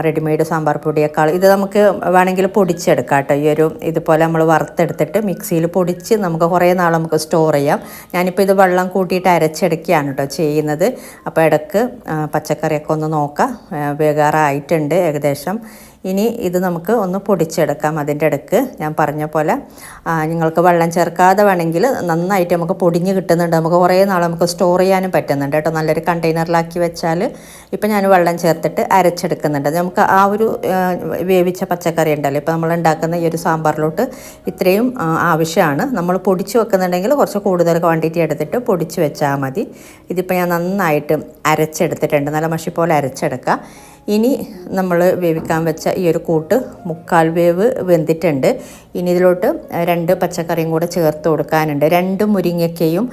റെഡിമെയ്ഡ് സാമ്പാർ പൊടിയേക്കാൾ ഇത് നമുക്ക് വേണമെങ്കിൽ പൊടിച്ചെടുക്കാം കേട്ടോ. ഇതുപോലെ നമ്മൾ വറുത്തെടുത്തിട്ട് മിക്സിയിൽ പൊടിച്ച് നമുക്ക് കുറേ നാൾ നമുക്ക് സ്റ്റോർ ചെയ്യാം. ഞാനിപ്പോൾ ഇത് വെള്ളം കൂട്ടിയിട്ട് അരച്ചെടുക്കുകയാണ് കേട്ടോ ചെയ്യുന്നത്. അപ്പോൾ ഇടയ്ക്ക് പച്ചക്കറിയൊക്കെ ഒന്ന് നോക്കാം. വേകാറായിട്ടുണ്ട് ഏകദേശം. ഇനി ഇത് നമുക്ക് ഒന്ന് പൊടിച്ചെടുക്കാം. അതിൻ്റെ ഇടയ്ക്ക് ഞാൻ പറഞ്ഞ പോലെ നിങ്ങൾക്ക് വെള്ളം ചേർക്കാതെ വേണമെങ്കിൽ നന്നായിട്ട് നമുക്ക് പൊടിഞ്ഞ് കിട്ടുന്നുണ്ട്. നമുക്ക് കുറേ നാൾ നമുക്ക് സ്റ്റോർ ചെയ്യാനും പറ്റുന്നുണ്ട് കേട്ടോ. നല്ലൊരു കണ്ടെയ്നറിലാക്കി വെച്ചാൽ ഇപ്പം ഞാൻ വെള്ളം ചേർത്തിട്ട് അരച്ചെടുക്കുന്നുണ്ട്. നമുക്ക് ആ ഒരു വേവിച്ച പച്ചക്കറി ഉണ്ടല്ലോ, ഇപ്പോൾ നമ്മൾ ഉണ്ടാക്കുന്ന ഈ ഒരു സാമ്പാറിലോട്ട് ഇത്രയും ആവശ്യമാണ്. നമ്മൾ പൊടിച്ച് വെക്കുന്നുണ്ടെങ്കിൽ കുറച്ച് കൂടുതൽ ക്വാണ്ടിറ്റി എടുത്തിട്ട് പൊടിച്ച് വെച്ചാൽ മതി. ഇതിപ്പോൾ ഞാൻ നന്നായിട്ട് അരച്ചെടുത്തിട്ടുണ്ട്. നല്ല മഷി പോലെ അരച്ചെടുക്കുക. ഇനി നമ്മൾ വേവിക്കാൻ വെച്ച ഈ ഒരു കൂട്ട് 1/4 വേവ് വെന്തിട്ടുണ്ട്. ഇനി ഇതിലോട്ട് 2 പച്ചക്കറിയും കൂടെ ചേർത്ത് കൊടുക്കാനുണ്ട്. 2 മുരിങ്ങയ്ക്കയും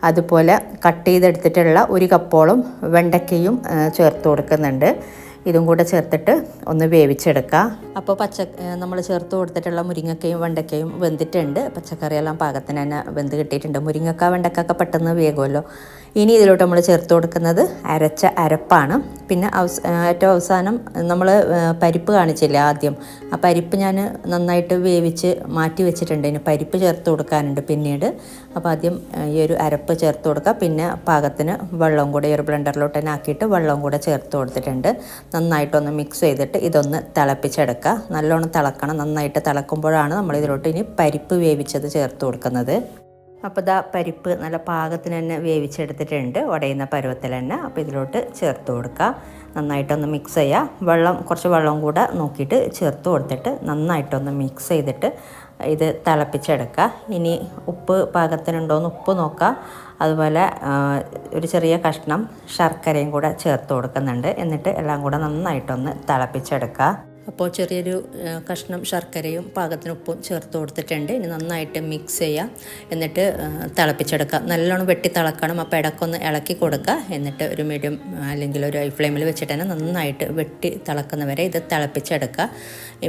അതുപോലെ കട്ട് ചെയ്തെടുത്തിട്ടുള്ള 1 കപ്പോളം വെണ്ടയ്ക്കയും ചേർത്ത് കൊടുക്കുന്നുണ്ട്. ഇതും കൂടെ ചേർത്തിട്ട് ഒന്ന് വേവിച്ചെടുക്കുക. അപ്പോൾ നമ്മൾ ചേർത്ത് കൊടുത്തിട്ടുള്ള മുരിങ്ങക്കയും വെണ്ടയ്ക്കയും വെന്തിട്ടുണ്ട്. പച്ചക്കറിയെല്ലാം പാകത്തിന് തന്നെ വെന്ത് കിട്ടിയിട്ടുണ്ട്. മുരിങ്ങക്ക വെണ്ടക്കൊക്കെ പെട്ടെന്ന് വേകുമല്ലോ. ഇനി ഇതിലോട്ട് നമ്മൾ ചേർത്ത് കൊടുക്കുന്നത് അരച്ച അരപ്പാണ്. പിന്നെ ഏറ്റവും അവസാനം നമ്മൾ പരിപ്പ് കാണിച്ചില്ല ആദ്യം, ആ പരിപ്പ് ഞാൻ നന്നായിട്ട് വേവിച്ച് മാറ്റി വെച്ചിട്ടുണ്ട്. ഇനി പരിപ്പ് ചേർത്ത് കൊടുക്കാനുണ്ട് പിന്നീട്. അപ്പോൾ ആദ്യം ഈ ഒരു അരപ്പ് ചേർത്ത് കൊടുക്കുക. പിന്നെ പാകത്തിന് വെള്ളം കൂടെ ഈ ഒരു ബ്ലെൻഡറിലോട്ട് തന്നെ ആക്കിയിട്ട് വെള്ളം കൂടെ ചേർത്ത് കൊടുത്തിട്ടുണ്ട്. നന്നായിട്ടൊന്ന് മിക്സ് ചെയ്തിട്ട് ഇതൊന്ന് തിളപ്പിച്ചെടുക്കുക. നല്ലോണം തിളക്കണം. നന്നായിട്ട് തിളക്കുമ്പോഴാണ് നമ്മൾ ഇതിലോട്ട് ഇനി പരിപ്പ് വേവിച്ചത് ചേർത്ത് കൊടുക്കുന്നത്. അപ്പോൾ ഇതാ പരിപ്പ് നല്ല പാകത്തിന് തന്നെ വേവിച്ചെടുത്തിട്ടുണ്ട്, ഉടയുന്ന പരുവത്തിൽ തന്നെ. അപ്പോൾ ഇതിലോട്ട് ചേർത്ത് കൊടുക്കുക, നന്നായിട്ടൊന്ന് മിക്സ് ചെയ്യുക. കുറച്ച് വെള്ളം കൂടെ നോക്കിയിട്ട് ചേർത്ത് കൊടുത്തിട്ട് നന്നായിട്ടൊന്ന് മിക്സ് ചെയ്തിട്ട് ഇത് തിളപ്പിച്ചെടുക്കുക. ഇനി ഉപ്പ് പാകത്തിനുണ്ടോയെന്ന് ഉപ്പ് നോക്കുക. അതുപോലെ ഒരു ചെറിയ കഷ്ണം ശർക്കരയും കൂടെ ചേർത്ത് കൊടുക്കുന്നുണ്ട്. എന്നിട്ട് എല്ലാം കൂടെ നന്നായിട്ടൊന്ന് തിളപ്പിച്ചെടുക്കുക. അപ്പോൾ ചെറിയൊരു കഷ്ണം ശർക്കരയും പാകത്തിന് ഉപ്പും ചേർത്ത് കൊടുത്തിട്ടുണ്ട്. ഇനി നന്നായിട്ട് മിക്സ് ചെയ്യുക, എന്നിട്ട് തിളപ്പിച്ചെടുക്കുക. നല്ലോണം വെട്ടി തിളക്കണം. അപ്പോൾ ഇടയ്ക്കൊന്ന് ഇളക്കി കൊടുക്കുക. എന്നിട്ട് ഒരു മീഡിയം അല്ലെങ്കിൽ ഒരു ഹൈ ഫ്ലെയിമിൽ വെച്ചിട്ട് തന്നെ നന്നായിട്ട് വെട്ടി തിളക്കുന്നവരെ ഇത് തിളപ്പിച്ചെടുക്കുക.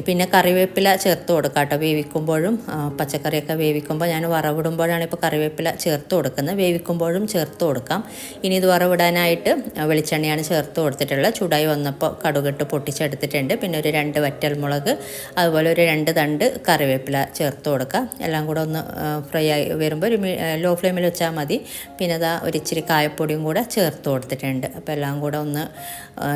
പിന്നെ കറിവേപ്പില ചേർത്ത് കൊടുക്കുക കേട്ടോ. വേവിക്കുമ്പോഴും പച്ചക്കറിയൊക്കെ വേവിക്കുമ്പോൾ ഞാൻ വറവിടുമ്പോഴാണ് ഇപ്പോൾ കറിവേപ്പില ചേർത്ത് കൊടുക്കുന്നത്. വേവിക്കുമ്പോഴും ചേർത്ത് കൊടുക്കാം. ഇനി ഇത് വറവിടാനായിട്ട് വെളിച്ചെണ്ണയാണ് ചേർത്ത് കൊടുത്തിട്ടുള്ളത്. ചൂടായി വന്നപ്പോൾ കടുകിട്ട് പൊട്ടിച്ചെടുത്തിട്ടുണ്ട്. പിന്നെ ഒരു 2 വറ്റൽമുളക്, അതുപോലെ ഒരു 2 തണ്ട് കറിവേപ്പില ചേർത്ത് കൊടുക്കുക. എല്ലാം കൂടെ ഒന്ന് ഫ്രൈ ആയി വരുമ്പോൾ ഒരു ലോ ഫ്ലെയിമിൽ വെച്ചാൽ മതി. പിന്നെ അതാ ഒരു ഇച്ചിരി കായപ്പൊടിയും കൂടെ ചേർത്ത് കൊടുത്തിട്ടുണ്ട്. അപ്പോൾ എല്ലാം കൂടെ ഒന്ന്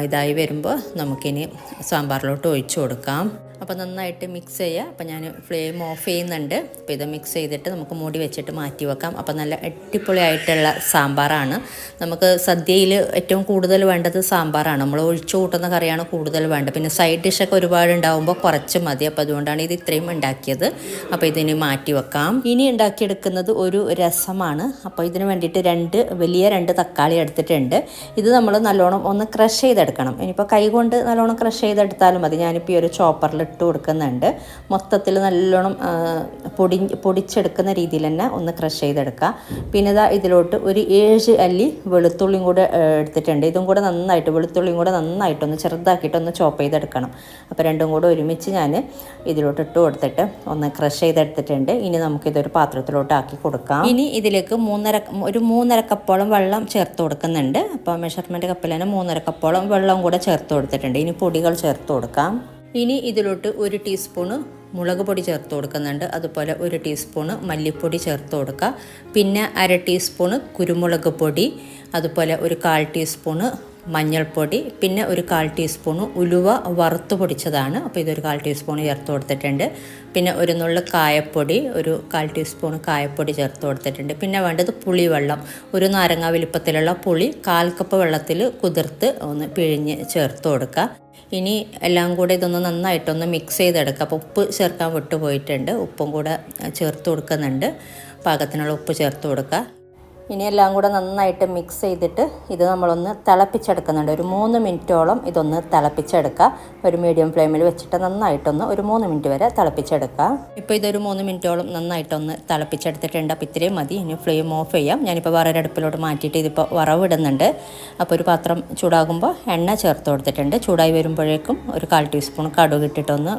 ഇതായി വരുമ്പോൾ നമുക്കിനി സാമ്പാറിലോട്ട് ഒഴിച്ചു കൊടുക്കാം. അപ്പോൾ നന്നായിട്ട് മിക്സ് ചെയ്യുക. അപ്പോൾ ഞാൻ ഫ്ലെയിം ഓഫ് ചെയ്യുന്നുണ്ട്. അപ്പോൾ ഇത് മിക്സ് ചെയ്തിട്ട് നമുക്ക് മൂടി വെച്ചിട്ട് മാറ്റി വെക്കാം. അപ്പോൾ നല്ല അടിപൊളിയായിട്ടുള്ള സാമ്പാറാണ്. നമുക്ക് സദ്യയിൽ ഏറ്റവും കൂടുതൽ വേണ്ടത് സാമ്പാറാണ്. നമ്മൾ ഒഴിച്ചു കൂട്ടുന്ന കറിയാണ് കൂടുതൽ വേണ്ടത്. പിന്നെ സൈഡ് ഡിഷൊക്കെ ഒരുപാട് ഉണ്ടാകുമ്പോൾ കുറച്ച് മതി. അപ്പോൾ അതുകൊണ്ടാണ് ഇത് ഇത്രയും ഉണ്ടാക്കിയത്. അപ്പോൾ ഇതിന് മാറ്റി വെക്കാം. ഇനി ഉണ്ടാക്കിയെടുക്കുന്നത് ഒരു രസമാണ്. അപ്പോൾ ഇതിന് വേണ്ടിയിട്ട് വലിയ 2 തക്കാളി എടുത്തിട്ടുണ്ട്. ഇത് നമ്മൾ നല്ലോണം ഒന്ന് ക്രഷ് ചെയ്തെടുക്കണം. ഇനിയിപ്പോൾ കൈ കൊണ്ട് നല്ലോണം ക്രഷ് ചെയ്തെടുത്താലും മതി. ഞാനിപ്പോൾ ഈ ഒരു ചോപ്പറിൽ ഇട്ട് കൊടുക്കുന്നുണ്ട്. മൊത്തത്തിൽ നല്ലോണം പൊടിച്ചെടുക്കുന്ന രീതിയിൽ തന്നെ ഒന്ന് ക്രഷ് ചെയ്തെടുക്കുക. പിന്നെ ഇതിലോട്ട് ഒരു 7 അല്ലി വെളുത്തുള്ളിയും കൂടെ എടുത്തിട്ടുണ്ട്. ഇതും കൂടെ നന്നായിട്ട് വെളുത്തുള്ളിയും കൂടെ നന്നായിട്ടൊന്ന് ചെറുതാക്കിയിട്ടൊന്ന് ചോപ്പ് ചെയ്തെടുക്കണം. അപ്പോൾ രണ്ടും കൂടെ ഒരുമിച്ച് ഞാൻ ഇതിലോട്ട് ഇട്ട് കൊടുത്തിട്ട് ഒന്ന് ക്രഷ് ചെയ്തെടുത്തിട്ടുണ്ട്. ഇനി നമുക്കിതൊരു പാത്രത്തിലോട്ട് ആക്കി കൊടുക്കാം. ഇനി ഇതിലേക്ക് 3.5 കപ്പോളം വെള്ളം ചേർത്ത് കൊടുക്കുന്നുണ്ട്. അപ്പോൾ മെഷർമെൻറ്റ് കപ്പിൽ തന്നെ 3.5 കപ്പോളം വെള്ളം കൂടെ ചേർത്ത് കൊടുത്തിട്ടുണ്ട്. ഇനി പൊടികൾ ചേർത്ത് കൊടുക്കാം. ഇനി ഇതിലോട്ട് 1 ടീസ്പൂണ് മുളക് പൊടി ചേർത്ത് കൊടുക്കുന്നുണ്ട്. അതുപോലെ 1 ടീസ്പൂണ് മല്ലിപ്പൊടി ചേർത്ത് കൊടുക്കുക. പിന്നെ 1/2 ടീസ്പൂണ് കുരുമുളക് പൊടി, അതുപോലെ ഒരു 1/4 ടീസ്പൂണ് മഞ്ഞൾപ്പൊടി, പിന്നെ ഒരു 1/4 ടീസ്പൂണ് ഉലുവ വറുത്ത് പൊടിച്ചതാണ്. അപ്പോൾ ഇതൊരു 1/4 ടീസ്പൂണ് ചേർത്ത് കൊടുത്തിട്ടുണ്ട്. പിന്നെ ഒരു നുള്ളു കായപ്പൊടി, ഒരു 1/4 ടീസ്പൂണ് കായപ്പൊടി ചേർത്ത് കൊടുത്തിട്ടുണ്ട്. പിന്നെ വേണ്ടത് പുളിവെള്ളം, ഒരു നാരങ്ങ വലിപ്പത്തിലുള്ള പുളി 1/4 കപ്പ് വെള്ളത്തിൽ കുതിർത്ത് ഒന്ന് പിഴിഞ്ഞ് ചേർത്ത് കൊടുക്കുക. ഇനി എല്ലാം കൂടെ ഇതൊന്ന് നന്നായിട്ടൊന്ന് മിക്സ് ചെയ്തെടുക്കുക. അപ്പോൾ ഉപ്പ് ചേർക്കാൻ വിട്ടുപോയിട്ടുണ്ട്. ഉപ്പും കൂടെ ചേർത്ത് കൊടുക്കുന്നുണ്ട്. പാകത്തിനുള്ള ഉപ്പ് ചേർത്ത് കൊടുക്കുക. ഇനി എല്ലാം കൂടെ നന്നായിട്ട് മിക്സ് ചെയ്തിട്ട് ഇത് നമ്മളൊന്ന് തിളപ്പിച്ചെടുക്കുന്നുണ്ട്. ഒരു 3 മിനിറ്റോളം ഇതൊന്ന് തിളപ്പിച്ചെടുക്കുക. ഒരു മീഡിയം ഫ്ലെയിമിൽ വെച്ചിട്ട് നന്നായിട്ടൊന്ന് ഒരു 3 മിനിറ്റ് വരെ തിളപ്പിച്ചെടുക്കുക. ഇപ്പോൾ ഇതൊരു 3 മിനിറ്റോളം നന്നായിട്ടൊന്ന് തിളപ്പിച്ചെടുത്തിട്ടുണ്ട്. അപ്പോൾ ഇത്രയും മതി. ഇനി ഫ്ലെയിം ഓഫ് ചെയ്യാം. ഞാനിപ്പോൾ വേറെ അടുപ്പിലോട്ട് മാറ്റിയിട്ട് ഇതിപ്പോൾ വറവിടുന്നുണ്ട്. അപ്പോൾ ഒരു പാത്രം ചൂടാകുമ്പോൾ എണ്ണ ചേർത്ത് കൊടുത്തിട്ടുണ്ട്. ചൂടായി വരുമ്പോഴേക്കും ഒരു 1/4 ടീസ്പൂൺ കടുക് ഇട്ടിട്ടൊന്ന്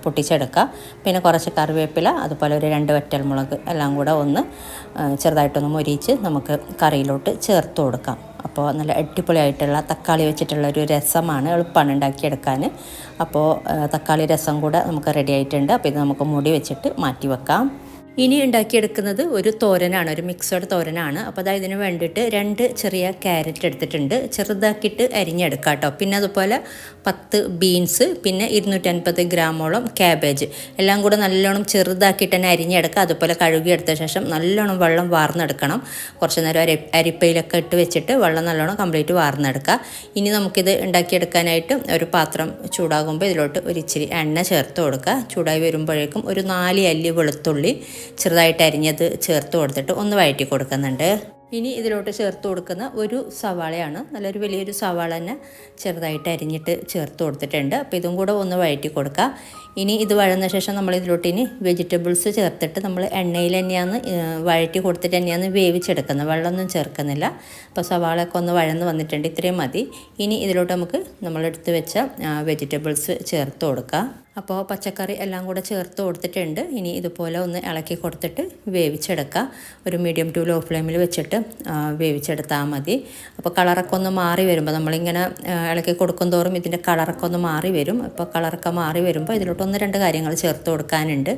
പൊട്ടിച്ചെടുക്കുക. പിന്നെ കുറച്ച് കറിവേപ്പില, അതുപോലെ ഒരു 2 വറ്റൽമുളക് എല്ലാം കൂടെ ഒന്ന് ചെറുതായിട്ടൊന്ന് മൊരിച്ച് നമുക്ക് കറിയിലോട്ട് ചേർത്ത് കൊടുക്കാം. അപ്പോൾ നല്ല അടിപൊളിയായിട്ടുള്ള തക്കാളി വെച്ചിട്ടുള്ള ഒരു രസമാണ്. എളുപ്പമാണ് ഉണ്ടാക്കിയെടുക്കാൻ. അപ്പോൾ തക്കാളി രസം കൂടെ നമുക്ക് റെഡി ആയിട്ടുണ്ട്. അപ്പോൾ ഇത് നമുക്ക് മൂടി വെച്ചിട്ട് മാറ്റി വെക്കാം. ഇനി ഉണ്ടാക്കിയെടുക്കുന്നത് ഒരു തോരനാണ്, ഒരു മിക്സഡ് തോരനാണ്. അപ്പോൾ അതായത് ഇതിന് വേണ്ടിയിട്ട് 2 ചെറിയ ക്യാരറ്റ് എടുത്തിട്ടുണ്ട്. ചെറുതാക്കിയിട്ട് അരിഞ്ഞെടുക്കാം കേട്ടോ. പിന്നെ അതുപോലെ 10 ബീൻസ്, പിന്നെ 250 ഗ്രാമോളം ക്യാബേജ് എല്ലാം കൂടെ നല്ലോണം ചെറുതാക്കിയിട്ട് തന്നെ അരിഞ്ഞെടുക്കുക. അതുപോലെ കഴുകിയെടുത്ത ശേഷം നല്ലോണം വെള്ളം വാർന്നെടുക്കണം. കുറച്ച് നേരം അരിപ്പയിലൊക്കെ ഇട്ട് വെച്ചിട്ട് വെള്ളം നല്ലോണം കംപ്ലീറ്റ് വാർന്നെടുക്കുക. ഇനി നമുക്കിത് ഉണ്ടാക്കിയെടുക്കാനായിട്ട് ഒരു പാത്രം ചൂടാകുമ്പോൾ ഇതിലോട്ട് ഒരു ഇച്ചിരി എണ്ണ ചേർത്ത് കൊടുക്കുക. ചൂടായി വരുമ്പോഴേക്കും ഒരു 4 അല്ലി വെളുത്തുള്ളി ചെറുതായിട്ട് അരിഞ്ഞത് ചേർത്ത് കൊടുത്തിട്ട് ഒന്ന് വഴറ്റി കൊടുക്കുന്നുണ്ട്. ഇനി ഇതിലോട്ട് ചേർത്ത് കൊടുക്കുന്ന ഒരു സവാളയാണ്, നല്ലൊരു വലിയൊരു സവാള തന്നെ ചെറുതായിട്ട് അരിഞ്ഞിട്ട് ചേർത്ത് കൊടുത്തിട്ടുണ്ട്. അപ്പോൾ ഇതും കൂടെ ഒന്ന് വഴറ്റി കൊടുക്കുക. ഇനി ഇത് വഴന്ന ശേഷം നമ്മൾ ഇതിലോട്ട് ഇനി വെജിറ്റബിൾസ് ചേർത്തിട്ട് നമ്മൾ എണ്ണയിൽ തന്നെയാണ് വഴറ്റി കൊടുത്തിട്ട് തന്നെയാണ് വേവിച്ചെടുക്കുന്നത്. വെള്ളമൊന്നും ചേർക്കുന്നില്ല. അപ്പോൾ സവാളയൊക്കെ ഒന്ന് വഴന്ന് വന്നിട്ടുണ്ട്. ഇത്രയും മതി. ഇനി ഇതിലോട്ട് നമുക്ക് നമ്മളെടുത്ത് വെച്ച വെജിറ്റബിൾസ് ചേർത്ത് കൊടുക്കുക. അപ്പോൾ പച്ചക്കറി എല്ലാം കൂടെ ചേർത്ത് കൊടുത്തിട്ടുണ്ട്. ഇനി ഇതുപോലെ ഒന്ന് ഇളക്കി കൊടുത്തിട്ട് വേവിച്ചെടുക്കുക. ഒരു മീഡിയം ടു ലോ ഫ്ലെയിമിൽ വെച്ചിട്ട് വേവിച്ചെടുത്താൽ മതി. അപ്പോൾ കളറൊക്കെ ഒന്ന് മാറി വരുമ്പോൾ നമ്മളിങ്ങനെ ഇളക്കി കൊടുക്കും തോറും ഇതിൻ്റെ കളറൊക്കെ ഒന്ന് മാറി വരും. അപ്പോൾ കളറൊക്കെ മാറി വരുമ്പോൾ ഇതിലോട്ട് 1-2 കാര്യങ്ങൾ ചേർത്ത് കൊടുക്കാനുണ്ട്.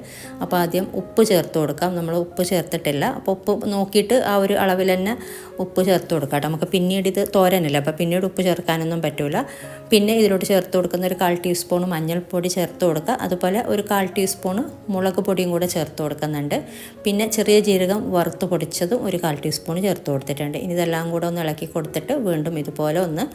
അപ്പോൾ ആദ്യം ഉപ്പ് ചേർത്ത് കൊടുക്കാം. നമ്മൾ ഉപ്പ് ചേർത്തിട്ടില്ല. അപ്പോൾ ഉപ്പ് നോക്കിയിട്ട് ആ ഒരു അളവിൽ തന്നെ ഉപ്പ് ചേർത്ത് കൊടുക്കാം കേട്ടോ. നമുക്ക് പിന്നീട് ഇത് തോരനില്ല, അപ്പോൾ പിന്നീട് ഉപ്പ് ചേർക്കാനൊന്നും പറ്റില്ല. പിന്നെ ഇതിലോട്ട് ചേർത്ത് കൊടുക്കുന്ന ഒരു 1/4 ടീസ്പൂൺ മഞ്ഞൾപ്പൊടി ചേർത്ത് കൊടുക്കുക. അതുപോലെ ഒരു 1/4 ടീസ്പൂണ് മുളക് പൊടിയും കൂടെ ചേർത്ത് കൊടുക്കുന്നുണ്ട്. പിന്നെ ചെറിയ ജീരകം വറുത്ത് പൊടിച്ചതും ഒരു 1/4 ടീസ്പൂൺ ചേർത്ത് കൊടുത്തിട്ടുണ്ട്. ഇനി ഇതെല്ലാം കൂടെ ഒന്ന് ഇളക്കി കൊടുത്തിട്ട് വീണ്ടും ഇതുപോലെ ഒന്ന്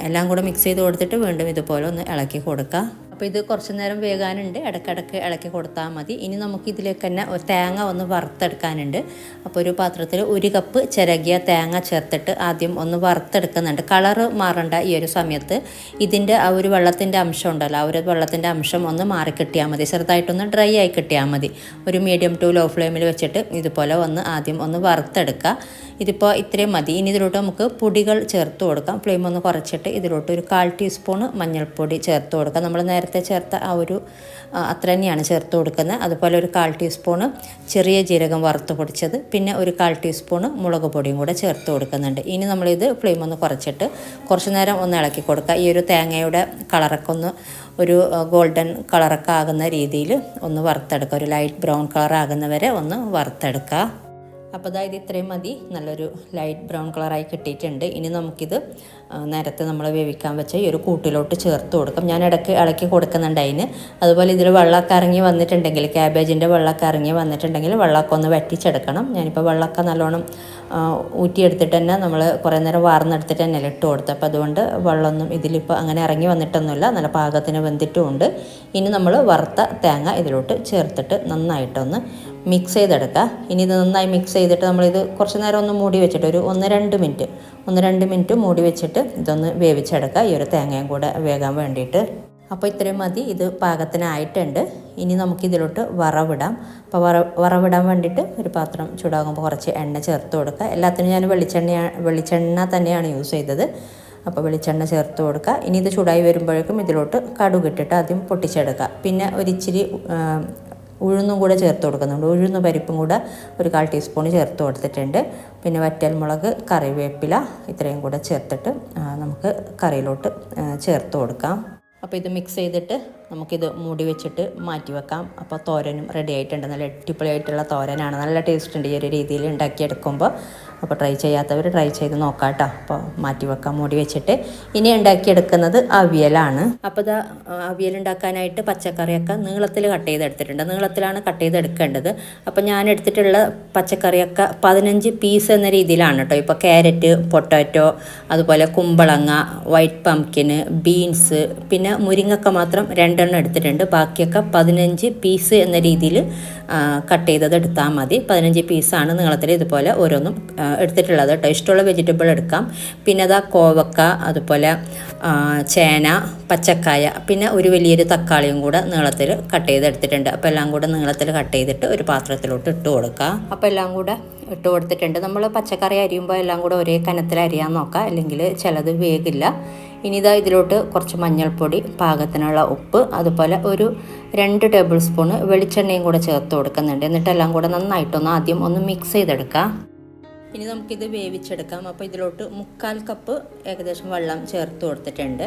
എല്ലാം കൂടെ മിക്സ് ചെയ്ത് കൊടുത്തിട്ട് വീണ്ടും ഇതുപോലെ ഒന്ന് ഇളക്കി കൊടുക്കുക. അപ്പോൾ ഇത് കുറച്ച് നേരം വേകാനുണ്ട്, ഇടയ്ക്കിടയ്ക്ക് ഇളക്കി കൊടുത്താൽ മതി. ഇനി നമുക്ക് ഇതിലേക്ക് തന്നെ ഒരു തേങ്ങ ഒന്ന് വറുത്തെടുക്കാനുണ്ട്. അപ്പോൾ ഒരു പാത്രത്തിൽ 1 കപ്പ് ചിരകിയ തേങ്ങ ചേർത്തിട്ട് ആദ്യം ഒന്ന് വറുത്തെടുക്കുന്നുണ്ട്. കളറ് മാറേണ്ട ഈ ഒരു സമയത്ത് ഇതിൻ്റെ ആ ഒരു വെള്ളത്തിൻ്റെ അംശം ഉണ്ടല്ലോ, ആ ഒരു വെള്ളത്തിൻ്റെ അംശം ഒന്ന് മാറിക്കിട്ടിയാൽ മതി, ചെറുതായിട്ടൊന്ന് ഡ്രൈ ആയി കിട്ടിയാൽ മതി. ഒരു മീഡിയം ടു ലോ ഫ്ലെയിമിൽ വെച്ചിട്ട് ഇതുപോലെ ആദ്യം ഒന്ന് വറുത്തെടുക്കുക. ഇതിപ്പോൾ ഇത്രയും മതി. ഇനി ഇതിലോട്ട് നമുക്ക് പൊടികൾ ചേർത്ത് കൊടുക്കാം. ഫ്ലെയിം ഒന്ന് കുറച്ചിട്ട് ഇതിലോട്ട് ഒരു 1/4 ടീസ്പൂൺ മഞ്ഞൾപ്പൊടി ചേർത്ത് കൊടുക്കാം. നമ്മൾ നേരത്തെ ചേർത്ത ആ ഒരു അത്ര തന്നെയാണ് ചേർത്ത് കൊടുക്കുന്നത്. അതുപോലെ ഒരു 1/4 ടീസ്പൂൺ ചെറിയ ജീരകം വറുത്ത് പൊടിച്ചത്, പിന്നെ ഒരു 1/4 ടീസ്പൂൺ മുളക് പൊടിയും കൂടെ ചേർത്ത് കൊടുക്കുന്നുണ്ട്. ഇനി നമ്മളിത് ഫ്ലെയിം ഒന്ന് കുറച്ചിട്ട് കുറച്ച് നേരം ഒന്ന് ഇളക്കി കൊടുക്കുക. ഈ ഒരു തേങ്ങയുടെ കളറൊക്കെ ഒരു ഗോൾഡൻ കളറൊക്കെ ആകുന്ന രീതിയിൽ ഒന്ന് വറുത്തെടുക്കുക. ഒരു ലൈറ്റ് ബ്രൗൺ കളർ ആകുന്നവരെ ഒന്ന് വറുത്തെടുക്കുക. അപ്പോൾ അതായത് ഇത്രയും മതി, നല്ലൊരു ലൈറ്റ് ബ്രൗൺ കളറായി കിട്ടിയിട്ടുണ്ട്. ഇനി നമുക്കിത് നേരത്തെ നമ്മൾ വേവിക്കാൻ വെച്ച ഈ ഒരു കൂട്ടിലോട്ട് ചേർത്ത് കൊടുക്കാം. ഞാൻ ഇടയ്ക്ക് ഇളക്കി കൊടുക്കുന്നുണ്ട് അതിന്. അതുപോലെ ഇതിൽ വെള്ളമൊക്കെ ഇറങ്ങി വന്നിട്ടുണ്ടെങ്കിൽ, ക്യാബേജിൻ്റെ വെള്ളമൊക്കെ ഇറങ്ങി വന്നിട്ടുണ്ടെങ്കിൽ വെള്ളമൊക്കെ ഒന്ന് വറ്റിച്ചെടുക്കണം. ഞാനിപ്പോൾ വെള്ളമൊക്കെ നല്ലോണം ഊറ്റിയെടുത്തിട്ട് തന്നെ നമ്മൾ കുറേ നേരം വാർന്നെടുത്തിട്ട് തന്നെ ഇട്ട് കൊടുത്തു. അപ്പോൾ അതുകൊണ്ട് വെള്ളമൊന്നും ഇതിലിപ്പോൾ അങ്ങനെ ഇറങ്ങി വന്നിട്ടൊന്നുമില്ല, നല്ല പാകത്തിന് വെന്തിട്ടുമുണ്ട്. ഇനി നമ്മൾ വറുത്ത തേങ്ങ ഇതിലോട്ട് ചേർത്തിട്ട് നന്നായിട്ടൊന്ന് മിക്സ് ചെയ്തെടുക്കുക. ഇനി ഇത് നന്നായി മിക്സ് ചെയ്തിട്ട് നമ്മളിത് കുറച്ച് നേരം ഒന്ന് മൂടി വെച്ചിട്ട് ഒരു 1-2 മിനിറ്റ് മൂടി വെച്ചിട്ട് ഇതൊന്ന് വേവിച്ചെടുക്കുക, ഈ ഒരു തേങ്ങയും കൂടെ വേകാൻ വേണ്ടിയിട്ട്. അപ്പോൾ ഇത്രയും മതി, ഇത് പാകത്തിനായിട്ടുണ്ട്. ഇനി നമുക്കിതിലോട്ട് വറവിടാം. അപ്പോൾ വറവിടാൻ വേണ്ടിയിട്ട് ഒരു പാത്രം ചൂടാകുമ്പോൾ കുറച്ച് എണ്ണ ചേർത്ത് കൊടുക്കുക. എല്ലാത്തിനും ഞാൻ വെളിച്ചെണ്ണ തന്നെയാണ് യൂസ് ചെയ്തത്. അപ്പോൾ വെളിച്ചെണ്ണ ചേർത്ത് കൊടുക്കുക. ഇനി ഇത് ചൂടായി വരുമ്പോഴേക്കും ഇതിലോട്ട് കടുകിട്ടിട്ട് ആദ്യം പൊട്ടിച്ചെടുക്കുക. പിന്നെ ഒരിച്ചിരി ഉഴുന്നും കൂടെ ചേർത്ത് കൊടുക്കുന്നുണ്ട്. ഉഴുന്ന് പരിപ്പും കൂടെ ഒരു 1/4 ടീസ്പൂൺ ചേർത്ത് കൊടുത്തിട്ടുണ്ട്. പിന്നെ വറ്റൽമുളക്, കറിവേപ്പില ഇത്രയും കൂടെ ചേർത്തിട്ട് നമുക്ക് കറിയിലോട്ട് ചേർത്ത് കൊടുക്കാം. അപ്പോൾ ഇത് മിക്സ് ചെയ്തിട്ട് നമുക്കിത് മൂടി വെച്ചിട്ട് മാറ്റി വെക്കാം. അപ്പോൾ തോരനും റെഡി ആയിട്ടുണ്ട്. നല്ല അടിപൊളിയായിട്ടുള്ള തോരനാണ്, നല്ല ടേസ്റ്റ് ഉണ്ട് ഈ ഒരു രീതിയിൽ ഉണ്ടാക്കിയെടുക്കുമ്പോൾ. അപ്പോൾ ട്രൈ ചെയ്യാത്തവർ ട്രൈ ചെയ്ത് നോക്കാം കേട്ടോ. അപ്പോൾ മാറ്റി വെക്കാം മൂടി വെച്ചിട്ട്. ഇനി ഉണ്ടാക്കിയെടുക്കുന്നത് അവിയലാണ്. അപ്പോൾ ഇത് അവിയൽ ഉണ്ടാക്കാനായിട്ട് പച്ചക്കറിയൊക്കെ നീളത്തിൽ കട്ട് ചെയ്തെടുത്തിട്ടുണ്ട്. നീളത്തിലാണ് കട്ട് ചെയ്തെടുക്കേണ്ടത്. അപ്പോൾ ഞാൻ എടുത്തിട്ടുള്ള പച്ചക്കറിയൊക്കെ 15 പീസ് എന്ന രീതിയിലാണ് കേട്ടോ. ഇപ്പോൾ ക്യാരറ്റ്, പൊട്ടാറ്റോ, അതുപോലെ കുമ്പളങ്ങ, വൈറ്റ് പംകിന്, ബീൻസ്, പിന്നെ മുരിങ്ങക്ക മാത്രം 2 എണ്ണം എടുത്തിട്ടുണ്ട്. ബാക്കിയൊക്കെ 15 പീസ് എന്ന രീതിയിൽ കട്ട് ചെയ്തത് എടുത്താൽ മതി. 15 പീസാണ് നീളത്തിൽ ഇതുപോലെ ഓരോന്നും എടുത്തിട്ടുള്ളത് കേട്ടോ. ഇഷ്ടമുള്ള വെജിറ്റബിൾ എടുക്കാം. പിന്നെ അതാ കോവക്ക, അതുപോലെ ചേന, പച്ചക്കായ, പിന്നെ ഒരു വലിയൊരു തക്കാളിയും കൂടെ നീളത്തിൽ കട്ട് ചെയ്തെടുത്തിട്ടുണ്ട്. അപ്പോൾ എല്ലാം കൂടെ നീളത്തിൽ കട്ട് ചെയ്തിട്ട് ഒരു പാത്രത്തിലോട്ട് ഇട്ട് കൊടുക്കുക. അപ്പോൾ എല്ലാം കൂടെ ഇട്ട് കൊടുത്തിട്ടുണ്ട്. നമ്മൾ പച്ചക്കറി അരിയുമ്പോൾ എല്ലാം കൂടെ ഒരേ കനത്തിൽ അരിയാൻ നോക്കുക, അല്ലെങ്കിൽ ചിലത് വേഗില്ല. ഇനി ഇതാ ഇതിലോട്ട് കുറച്ച് മഞ്ഞൾപ്പൊടി, പാകത്തിനുള്ള ഉപ്പ്, അതുപോലെ ഒരു 2 ടേബിൾ സ്പൂൺ വെളിച്ചെണ്ണയും കൂടെ ചേർത്ത് കൊടുക്കുന്നുണ്ട്. എന്നിട്ട് എല്ലാം കൂടെ നന്നായിട്ടൊന്ന് ആദ്യം ഒന്ന് മിക്സ് ചെയ്തെടുക്കുക. ഇനി നമുക്കിത് വേവിച്ചെടുക്കാം. അപ്പോൾ ഇതിലോട്ട് 1/4 കപ്പ് ഏകദേശം വെള്ളം ചേർത്ത് കൊടുത്തിട്ടുണ്ട്.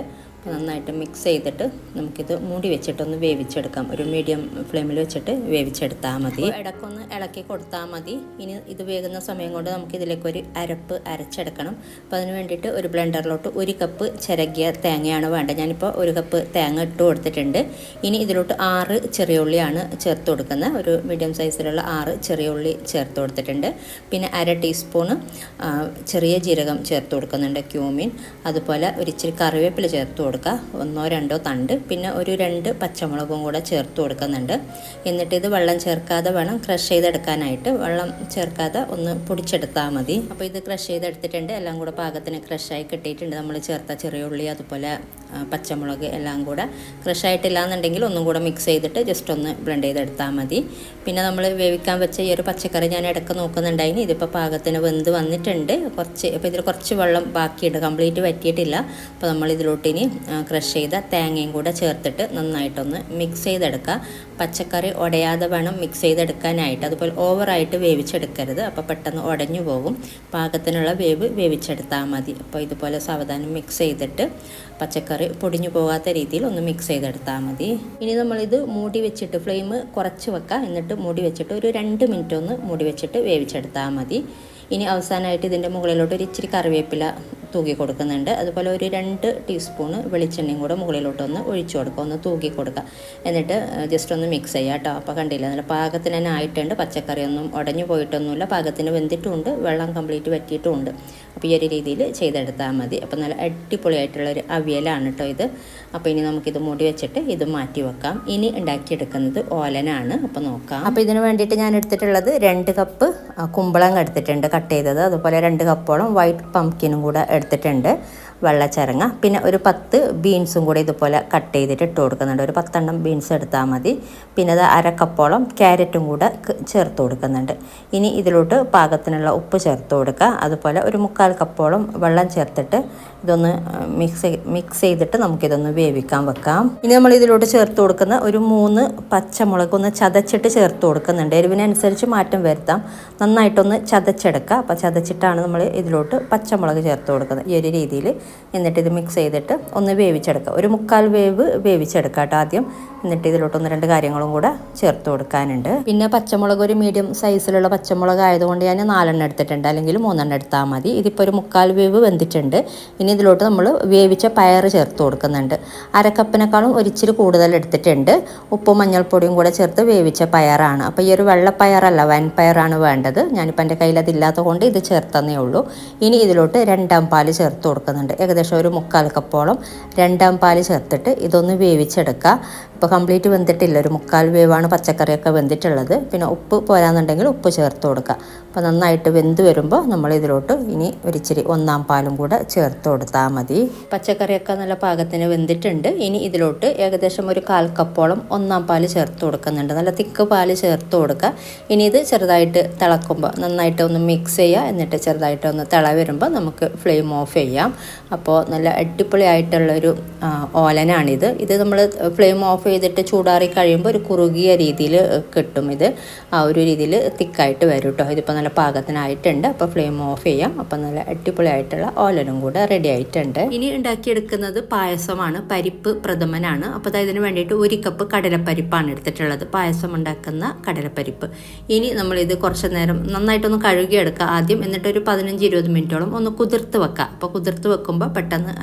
നന്നായിട്ട് മിക്സ് ചെയ്തിട്ട് നമുക്കിത് മൂടി വെച്ചിട്ടൊന്ന് വേവിച്ചെടുക്കാം. ഒരു മീഡിയം ഫ്ലെയിമിൽ വെച്ചിട്ട് വേവിച്ചെടുത്താൽ മതി. ഇടയ്ക്കൊന്ന് ഇളക്കി കൊടുത്താൽ മതി. ഇനി ഇത് വേകുന്ന സമയം കൊണ്ട് നമുക്കിതിലേക്ക് ഒരു അരപ്പ് അരച്ചെടുക്കണം. അപ്പോൾ അതിന് വേണ്ടിയിട്ട് ഒരു ബ്ലെൻഡറിലോട്ട് 1 കപ്പ് ചിരകിയ തേങ്ങയാണ് വേണ്ടത്. ഞാനിപ്പോൾ 1 കപ്പ് തേങ്ങ ഇട്ട് കൊടുത്തിട്ടുണ്ട്. ഇനി ഇതിലോട്ട് 6 ചെറിയ ഉള്ളിയാണ് ചേർത്ത് കൊടുക്കുന്നത്. ഒരു മീഡിയം സൈസിലുള്ള 6 ചെറിയ ഉള്ളി ചേർത്ത് കൊടുത്തിട്ടുണ്ട്. പിന്നെ 1/2 ടീസ്പൂണ് ചെറിയ ജീരകം ചേർത്ത് കൊടുക്കുന്നുണ്ട്, ക്യൂമിൻ. അതുപോലെ ഒരിച്ചിരി കറിവേപ്പില ചേർത്ത് കൊടുക്കുക, 1-2 തണ്ട്. പിന്നെ ഒരു 2 പച്ചമുളകും കൂടെ ചേർത്ത് കൊടുക്കുന്നുണ്ട്. എന്നിട്ട് ഇത് വെള്ളം ചേർക്കാതെ വേണം ക്രഷ് ചെയ്തെടുക്കാനായിട്ട്. വെള്ളം ചേർക്കാതെ ഒന്ന് പൊടിച്ചെടുത്താൽ മതി. അപ്പോൾ ഇത് ക്രഷ് ചെയ്തെടുത്തിട്ടുണ്ട്. എല്ലാം കൂടെ പാകത്തിന് ക്രഷായി കിട്ടിയിട്ടുണ്ട്. നമ്മൾ ചേർത്ത ചെറിയ ഉള്ളി, അതുപോലെ പച്ചമുളക് എല്ലാം കൂടെ ക്രഷായിട്ടില്ല എന്നുണ്ടെങ്കിൽ ഒന്നും കൂടെ മിക്സ് ചെയ്തിട്ട് ജസ്റ്റ് ഒന്ന് ബ്ലെൻഡ് ചെയ്തെടുത്താൽ മതി. പിന്നെ നമ്മൾ വേവിക്കാൻ വെച്ച ഈ ഒരു പച്ചക്കറി ഞാൻ ഇടയ്ക്ക് നോക്കുന്നുണ്ടായിന്. ഇതിപ്പോൾ പാകത്തിന് വെന്ത് വന്നിട്ടുണ്ട്. ഇപ്പോൾ ഇതിൽ കുറച്ച് വെള്ളം ബാക്കിയുണ്ട്, കംപ്ലീറ്റ് വറ്റിയിട്ടില്ല. അപ്പോൾ നമ്മൾ ഇതിലോട്ടിനി ക്രഷ് ചെയ്ത തേങ്ങയും കൂടെ ചേർത്തിട്ട് നന്നായിട്ടൊന്ന് മിക്സ് ചെയ്തെടുക്കുക. പച്ചക്കറി ഉടയാതെ വേണം മിക്സ് ചെയ്തെടുക്കാനായിട്ട്. അതുപോലെ ഓവറായിട്ട് വേവിച്ചെടുക്കരുത്, അപ്പോൾ പെട്ടെന്ന് ഉടഞ്ഞു പോകും. പാകത്തിനുള്ള വേവിച്ചെടുത്താൽ മതി. അപ്പോൾ ഇതുപോലെ സാവധാനം മിക്സ് ചെയ്തിട്ട് പച്ചക്കറി പൊടിഞ്ഞു പോകാത്ത രീതിയിൽ ഒന്ന് മിക്സ് ചെയ്തെടുത്താൽ മതി. ഇനി നമ്മളിത് മൂടി വെച്ചിട്ട് ഫ്ലെയിം കുറച്ച് വെക്കുക. എന്നിട്ട് മൂടി വെച്ചിട്ട് ഒരു 2 മിനിറ്റ് ഒന്ന് മൂടി വെച്ചിട്ട് വേവിച്ചെടുത്താൽ മതി. ഇനി അവസാനമായിട്ട് ഇതിൻ്റെ മുകളിലോട്ട് ഒരു ഇച്ചിരി കറിവേപ്പില തൂക്കി കൊടുക്കുന്നുണ്ട്. അതുപോലെ ഒരു 2 ടീസ്പൂണ് വെളിച്ചെണ്ണയും കൂടെ മുകളിലോട്ടൊന്ന് ഒഴിച്ചു കൊടുക്കുക, ഒന്ന് തൂക്കി കൊടുക്കുക. എന്നിട്ട് ജസ്റ്റ് ഒന്ന് മിക്സ് ചെയ്യുക കേട്ടോ. അപ്പോൾ കണ്ടില്ല, നല്ല പാകത്തിന് തന്നെ ആയിട്ടുണ്ട്. പച്ചക്കറിയൊന്നും ഉടഞ്ഞു പോയിട്ടൊന്നുമില്ല, പാകത്തിന് വെന്തിട്ടുമുണ്ട്, വെള്ളം കംപ്ലീറ്റ് വറ്റിയിട്ടുമുണ്ട്. അപ്പോൾ ഈ ഒരു രീതിയിൽ ചെയ്തെടുത്താൽ മതി. അപ്പോൾ നല്ല അടിപൊളിയായിട്ടുള്ളൊരു അവിയലാണ് കേട്ടോ ഇത്. അപ്പോൾ ഇനി നമുക്കിത് മൂടി വെച്ചിട്ട് ഇത് മാറ്റി വെക്കാം. ഇനി ഉണ്ടാക്കിയെടുക്കുന്നത് ഓലനാണ്. അപ്പോൾ നോക്കാം. അപ്പോൾ ഇതിന് വേണ്ടിയിട്ട് ഞാൻ എടുത്തിട്ടുള്ളത് 2 കപ്പ് കുമ്പളങ്ങ എടുത്തിട്ടുണ്ട് കട്ട് ചെയ്തത്. അതുപോലെ 2 കപ്പോളം വൈറ്റ് പംകിനും കൂടെ എടുത്തിട്ടുണ്ട്, വെള്ളച്ചരങ്ങ. പിന്നെ ഒരു 10 ബീൻസും കൂടി ഇതുപോലെ കട്ട് ചെയ്തിട്ട് ഇട്ട് കൊടുക്കുന്നുണ്ട്. ഒരു 10 എണ്ണം ബീൻസ് എടുത്താൽ മതി. പിന്നെ അത് 1/2 കപ്പോളം ക്യാരറ്റും കൂടെ ചേർത്ത് കൊടുക്കുന്നുണ്ട്. ഇനി ഇതിലോട്ട് പാകത്തിനുള്ള ഉപ്പ് ചേർത്ത് കൊടുക്കുക. അതുപോലെ ഒരു 3/4 കപ്പോളം വെള്ളം ചേർത്തിട്ട് ഇതൊന്ന് മിക്സ് ചെയ്തിട്ട് നമുക്കിതൊന്ന് വേവിക്കാൻ വെക്കാം. ഇനി നമ്മൾ ഇതിലോട്ട് ചേർത്ത് കൊടുക്കുന്ന ഒരു 3 പച്ചമുളക് ഒന്ന് ചതച്ചിട്ട് ചേർത്ത് കൊടുക്കുന്നുണ്ട്. എരിവിനനുസരിച്ച് മാറ്റം വരുത്താം. നന്നായിട്ടൊന്ന് ചതച്ചെടുക്കുക. അപ്പോൾ ചതച്ചിട്ടാണ് നമ്മൾ ഇതിലോട്ട് പച്ചമുളക് ചേർത്ത് കൊടുക്കുന്നത്, ഈ ഒരു രീതിയിൽ. എന്നിട്ട് ഇത് മിക്സ് ചെയ്തിട്ട് ഒന്ന് വേവിച്ചെടുക്കുക. ഒരു 3/4 വേവ് വേവിച്ചെടുക്കുക കേട്ടോ ആദ്യം. എന്നിട്ട് ഇതിലോട്ട് 1-2 കാര്യങ്ങളും കൂടെ ചേർത്ത് കൊടുക്കാനുണ്ട്. പിന്നെ പച്ചമുളക് ഒരു മീഡിയം സൈസിലുള്ള പച്ചമുളക് ആയതുകൊണ്ട് ഞാൻ 4 എണ്ണം എടുത്തിട്ടുണ്ട്, അല്ലെങ്കിൽ 3 എണ്ണം എടുത്താൽ മതി. ഇതിപ്പോൾ ഒരു 3/4 വേവ് വെന്തിട്ടുണ്ട്. ഇനി ഇതിലോട്ട് നമ്മൾ വേവിച്ച പയർ ചേർത്ത് കൊടുക്കുന്നുണ്ട്. 1/2 കപ്പിനേക്കാളും ഒരിച്ചിരി കൂടുതൽ എടുത്തിട്ടുണ്ട്. ഉപ്പും മഞ്ഞൾപ്പൊടിയും കൂടെ ചേർത്ത് വേവിച്ച പയറാണ്. അപ്പോൾ ഈ ഒരു വെള്ളപ്പയറല്ല, വൻപയറാണ് വേണ്ടത്. ഞാനിപ്പോൾ എൻ്റെ കയ്യിൽ അതില്ലാത്ത കൊണ്ട് ഇത് ചേർത്തന്നേ ഉള്ളൂ. ഇനി ഇതിലോട്ട് 2ാം പാൽ ചേർത്ത് കൊടുക്കുന്നുണ്ട്. ഏകദേശം ഒരു 3/4 കപ്പോളം 2ാം പാൽ ചേർത്തിട്ട് ഇതൊന്ന് വേവിച്ചെടുക്കുക. ഇപ്പോൾ കംപ്ലീറ്റ് വെന്തിട്ടില്ല, ഒരു 3/4 വേവാണ് പച്ചക്കറിയൊക്കെ വെന്തിട്ടുള്ളത്. പിന്നെ ഉപ്പ് പോരാന്നുണ്ടെങ്കിൽ ഉപ്പ് ചേർത്ത് കൊടുക്കുക. അപ്പോൾ നന്നായിട്ട് വെന്ത് വരുമ്പോൾ നമ്മൾ ഇതിലോട്ട് ഇനി ഒരിച്ചിരി 1ാം പാലും കൂടെ ചേർത്ത് കൊടുത്താൽ മതി. പച്ചക്കറിയൊക്കെ നല്ല പാകത്തിന് വെന്തിട്ടുണ്ട്. ഇനി ഇതിലോട്ട് ഏകദേശം ഒരു 1/4 കപ്പോളം 1ാം പാൽ ചേർത്ത് കൊടുക്കുന്നുണ്ട്. നല്ല തിക്ക് പാല് ചേർത്ത് കൊടുക്കുക. ഇനി ഇത് ചെറുതായിട്ട് തിളക്കുമ്പോൾ നന്നായിട്ട് ഒന്ന് മിക്സ് ചെയ്യുക. എന്നിട്ട് ചെറുതായിട്ട് ഒന്ന് തിള വരുമ്പോൾ നമുക്ക് ഫ്ലെയിം ഓഫ് ചെയ്യാം. അപ്പോൾ നല്ല അടിപൊളിയായിട്ടുള്ളൊരു ഓലനാണിത്. ഇത് നമ്മൾ ഫ്ലെയിം ഓഫ് ചെയ്തിട്ട് ചൂടാറി കഴിയുമ്പോൾ ഒരു കുറുകിയ രീതിയിൽ കിട്ടും. ഇത് ആ ഒരു രീതിയിൽ തിക്കായിട്ട് വരും കേട്ടോ. ഇതിപ്പോൾ നല്ല പാകത്തിനായിട്ടുണ്ട്. അപ്പോൾ ഫ്ലെയിം ഓഫ് ചെയ്യാം. അപ്പോൾ നല്ല അടിപൊളിയായിട്ടുള്ള ഓലനും കൂടെ റെഡി ആയിട്ടുണ്ട്. ഇനി ഉണ്ടാക്കിയെടുക്കുന്നത് പായസമാണ്, പരിപ്പ് പ്രഥമനാണ്. അപ്പോൾ ഇതിന് വേണ്ടിയിട്ട് 1 കപ്പ് കടലപ്പരിപ്പാണ് എടുത്തിട്ടുള്ളത്, പായസം ഉണ്ടാക്കുന്ന കടലപ്പരിപ്പ്. ഇനി നമ്മളിത് കുറച്ച് നേരം നന്നായിട്ടൊന്ന് കഴുകിയെടുക്കുക ആദ്യം. എന്നിട്ടൊരു 15-20 മിനിറ്റോളം ഒന്ന് കുതിർത്ത് വെക്കുക. അപ്പോൾ കുതിർത്ത് വെക്കുമ്പോൾ പെട്ടെന്ന്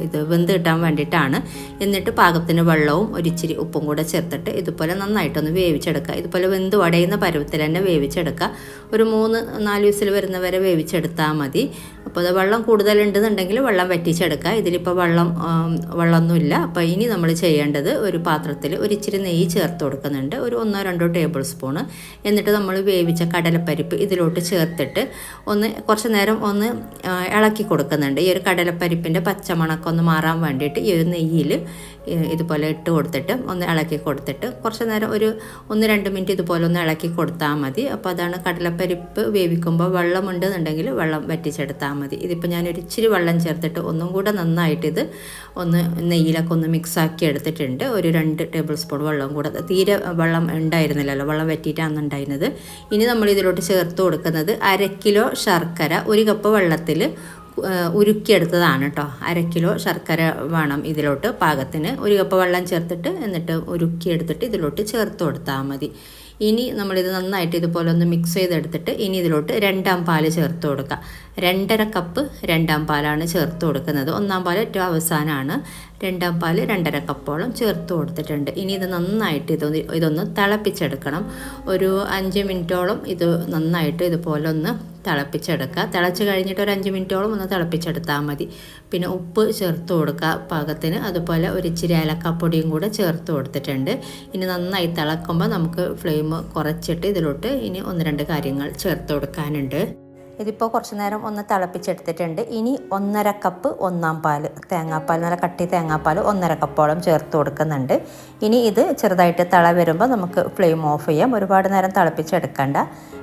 ഇത് വെന്ത് കിട്ടാൻ വേണ്ടിയിട്ടാണ്. എന്നിട്ട് പാകത്തിന് വെള്ളവും ഒരിച്ചിരി ഉപ്പും കൂടെ ചേർത്തിട്ട് ഇതുപോലെ നന്നായിട്ടൊന്ന് വേവിച്ചെടുക്കുക. ഇതുപോലെ വെന്ത് വടയുന്ന പരുവത്തിൽ തന്നെ വേവിച്ചെടുക്കുക. ഒരു 3-4 വിസിൽ വരുന്നവരെ വേവിച്ചെടുത്താൽ മതി. അപ്പോൾ അത് വെള്ളം കൂടുതലുണ്ടെന്നുണ്ടെങ്കിൽ വെള്ളം വറ്റിച്ചെടുക്കുക. ഇതിലിപ്പോൾ വെള്ളമൊന്നുമില്ല. അപ്പോൾ ഇനി നമ്മൾ ചെയ്യേണ്ടത് ഒരു പാത്രത്തിൽ ഒരിച്ചിരി നെയ്യ് ചേർത്ത് കൊടുക്കുന്നുണ്ട്, ഒരു 1-2 ടേബിൾ സ്പൂണ്. എന്നിട്ട് നമ്മൾ വേവിച്ച കടലപ്പരിപ്പ് ഇതിലോട്ട് ചേർത്തിട്ട് കുറച്ച് നേരം ഒന്ന് ഇളക്കി കൊടുക്കുന്നുണ്ട്. ഈ ഒരു കടലപ്പരിപ്പിൻ്റെ പച്ചമണക്കം ഒന്ന് മാറാൻ വേണ്ടിയിട്ട് ഈ ഒരു നെയ്യിൽ ഇതുപോലെ ഇട്ട് കൊടുത്തിട്ട് ഒന്ന് ഇളക്കി കൊടുത്തിട്ട് കുറച്ച് നേരം ഒരു 1-2 മിനിറ്റ് ഇതുപോലെ ഒന്ന് ഇളക്കി കൊടുത്താൽ മതി. അപ്പോൾ അതാണ് കടലപ്പരിപ്പ് വേവിക്കുമ്പോൾ വെള്ളമുണ്ടെന്നുണ്ടെങ്കിൽ വെള്ളം വറ്റിച്ചെടുത്താൽ മതി. ഇതിപ്പോൾ ഞാനൊരു ഇച്ചിരി വെള്ളം ചേർത്തിട്ട് ഒന്നും കൂടെ നന്നായിട്ട് ഇത് ഒന്ന് നെയ്യിലൊക്കെ ഒന്ന് മിക്സാക്കി എടുത്തിട്ടുണ്ട്. ഒരു 2 ടേബിൾ സ്പൂൺ വെള്ളം കൂടെ, തീരെ വെള്ളം ഉണ്ടായിരുന്നില്ലല്ലോ, വെള്ളം വറ്റിയിട്ടാണ് ഉണ്ടായിരുന്നത്. ഇനി നമ്മൾ ഇതിലോട്ട് ചേർത്ത് കൊടുക്കുന്നത് 1/2 കിലോ ശർക്കര 1 കപ്പ് വെള്ളത്തിൽ ഉരുക്കിയെടുത്തതാണ് കേട്ടോ. 1/2 കിലോ ശർക്കര വേണം ഇതിലോട്ട് പാകത്തിന്. 1 കപ്പ് വെള്ളം ചേർത്തിട്ട് എന്നിട്ട് ഉരുക്കിയെടുത്തിട്ട് ഇതിലോട്ട് ചേർത്ത് കൊടുത്താൽ മതി. ഇനി നമ്മളിത് നന്നായിട്ട് ഇതുപോലെ ഒന്ന് മിക്സ് ചെയ്തെടുത്തിട്ട് ഇനി ഇതിലോട്ട് 2ാം പാല് ചേർത്ത് കൊടുക്കുക. 2.5 കപ്പ് 2ാം പാലാണ് ചേർത്ത് കൊടുക്കുന്നത്. 1ാം പാൽ ഏറ്റവും അവസാനമാണ്. 2ാം പാൽ 2.5 കപ്പോളം ചേർത്ത് കൊടുത്തിട്ടുണ്ട്. ഇനി ഇത് നന്നായിട്ട് ഇതൊന്ന് തിളപ്പിച്ചെടുക്കണം. ഒരു 5 മിനിറ്റോളം ഇത് നന്നായിട്ട് ഇതുപോലെ ഒന്ന് തിളപ്പിച്ചെടുക്കുക. തിളച്ച് കഴിഞ്ഞിട്ട് ഒരു 5 മിനിറ്റോളം ഒന്ന് തിളപ്പിച്ചെടുത്താൽ മതി. പിന്നെ ഉപ്പ് ചേർത്ത് കൊടുക്കുക പാകത്തിന്. അതുപോലെ ഒരു ഇച്ചിരി ഏലക്കാപ്പൊടിയും കൂടെ ചേർത്ത് കൊടുത്തിട്ടുണ്ട്. ഇനി നന്നായി തിളക്കുമ്പോൾ നമുക്ക് ഫ്ലെയിം കുറച്ചിട്ട് ഇതിലോട്ട് ഇനി 1-2 കാര്യങ്ങൾ ചേർത്ത് കൊടുക്കാനുണ്ട്. ഇതിപ്പോൾ കുറച്ച് നേരം ഒന്ന് തിളപ്പിച്ചെടുത്തിട്ടുണ്ട്. ഇനി 1.5 കപ്പ് 1ാം പാൽ തേങ്ങാപ്പാൽ, നല്ല കട്ടി തേങ്ങാപ്പാൽ 1.5 കപ്പോളം ചേർത്ത് കൊടുക്കുന്നുണ്ട്. ഇനി ഇത് ചെറുതായിട്ട് തിള വരുമ്പോൾ നമുക്ക് ഫ്ലെയിം ഓഫ് ചെയ്യാം. ഒരുപാട് നേരം തിളപ്പിച്ചെടുക്കണ്ട.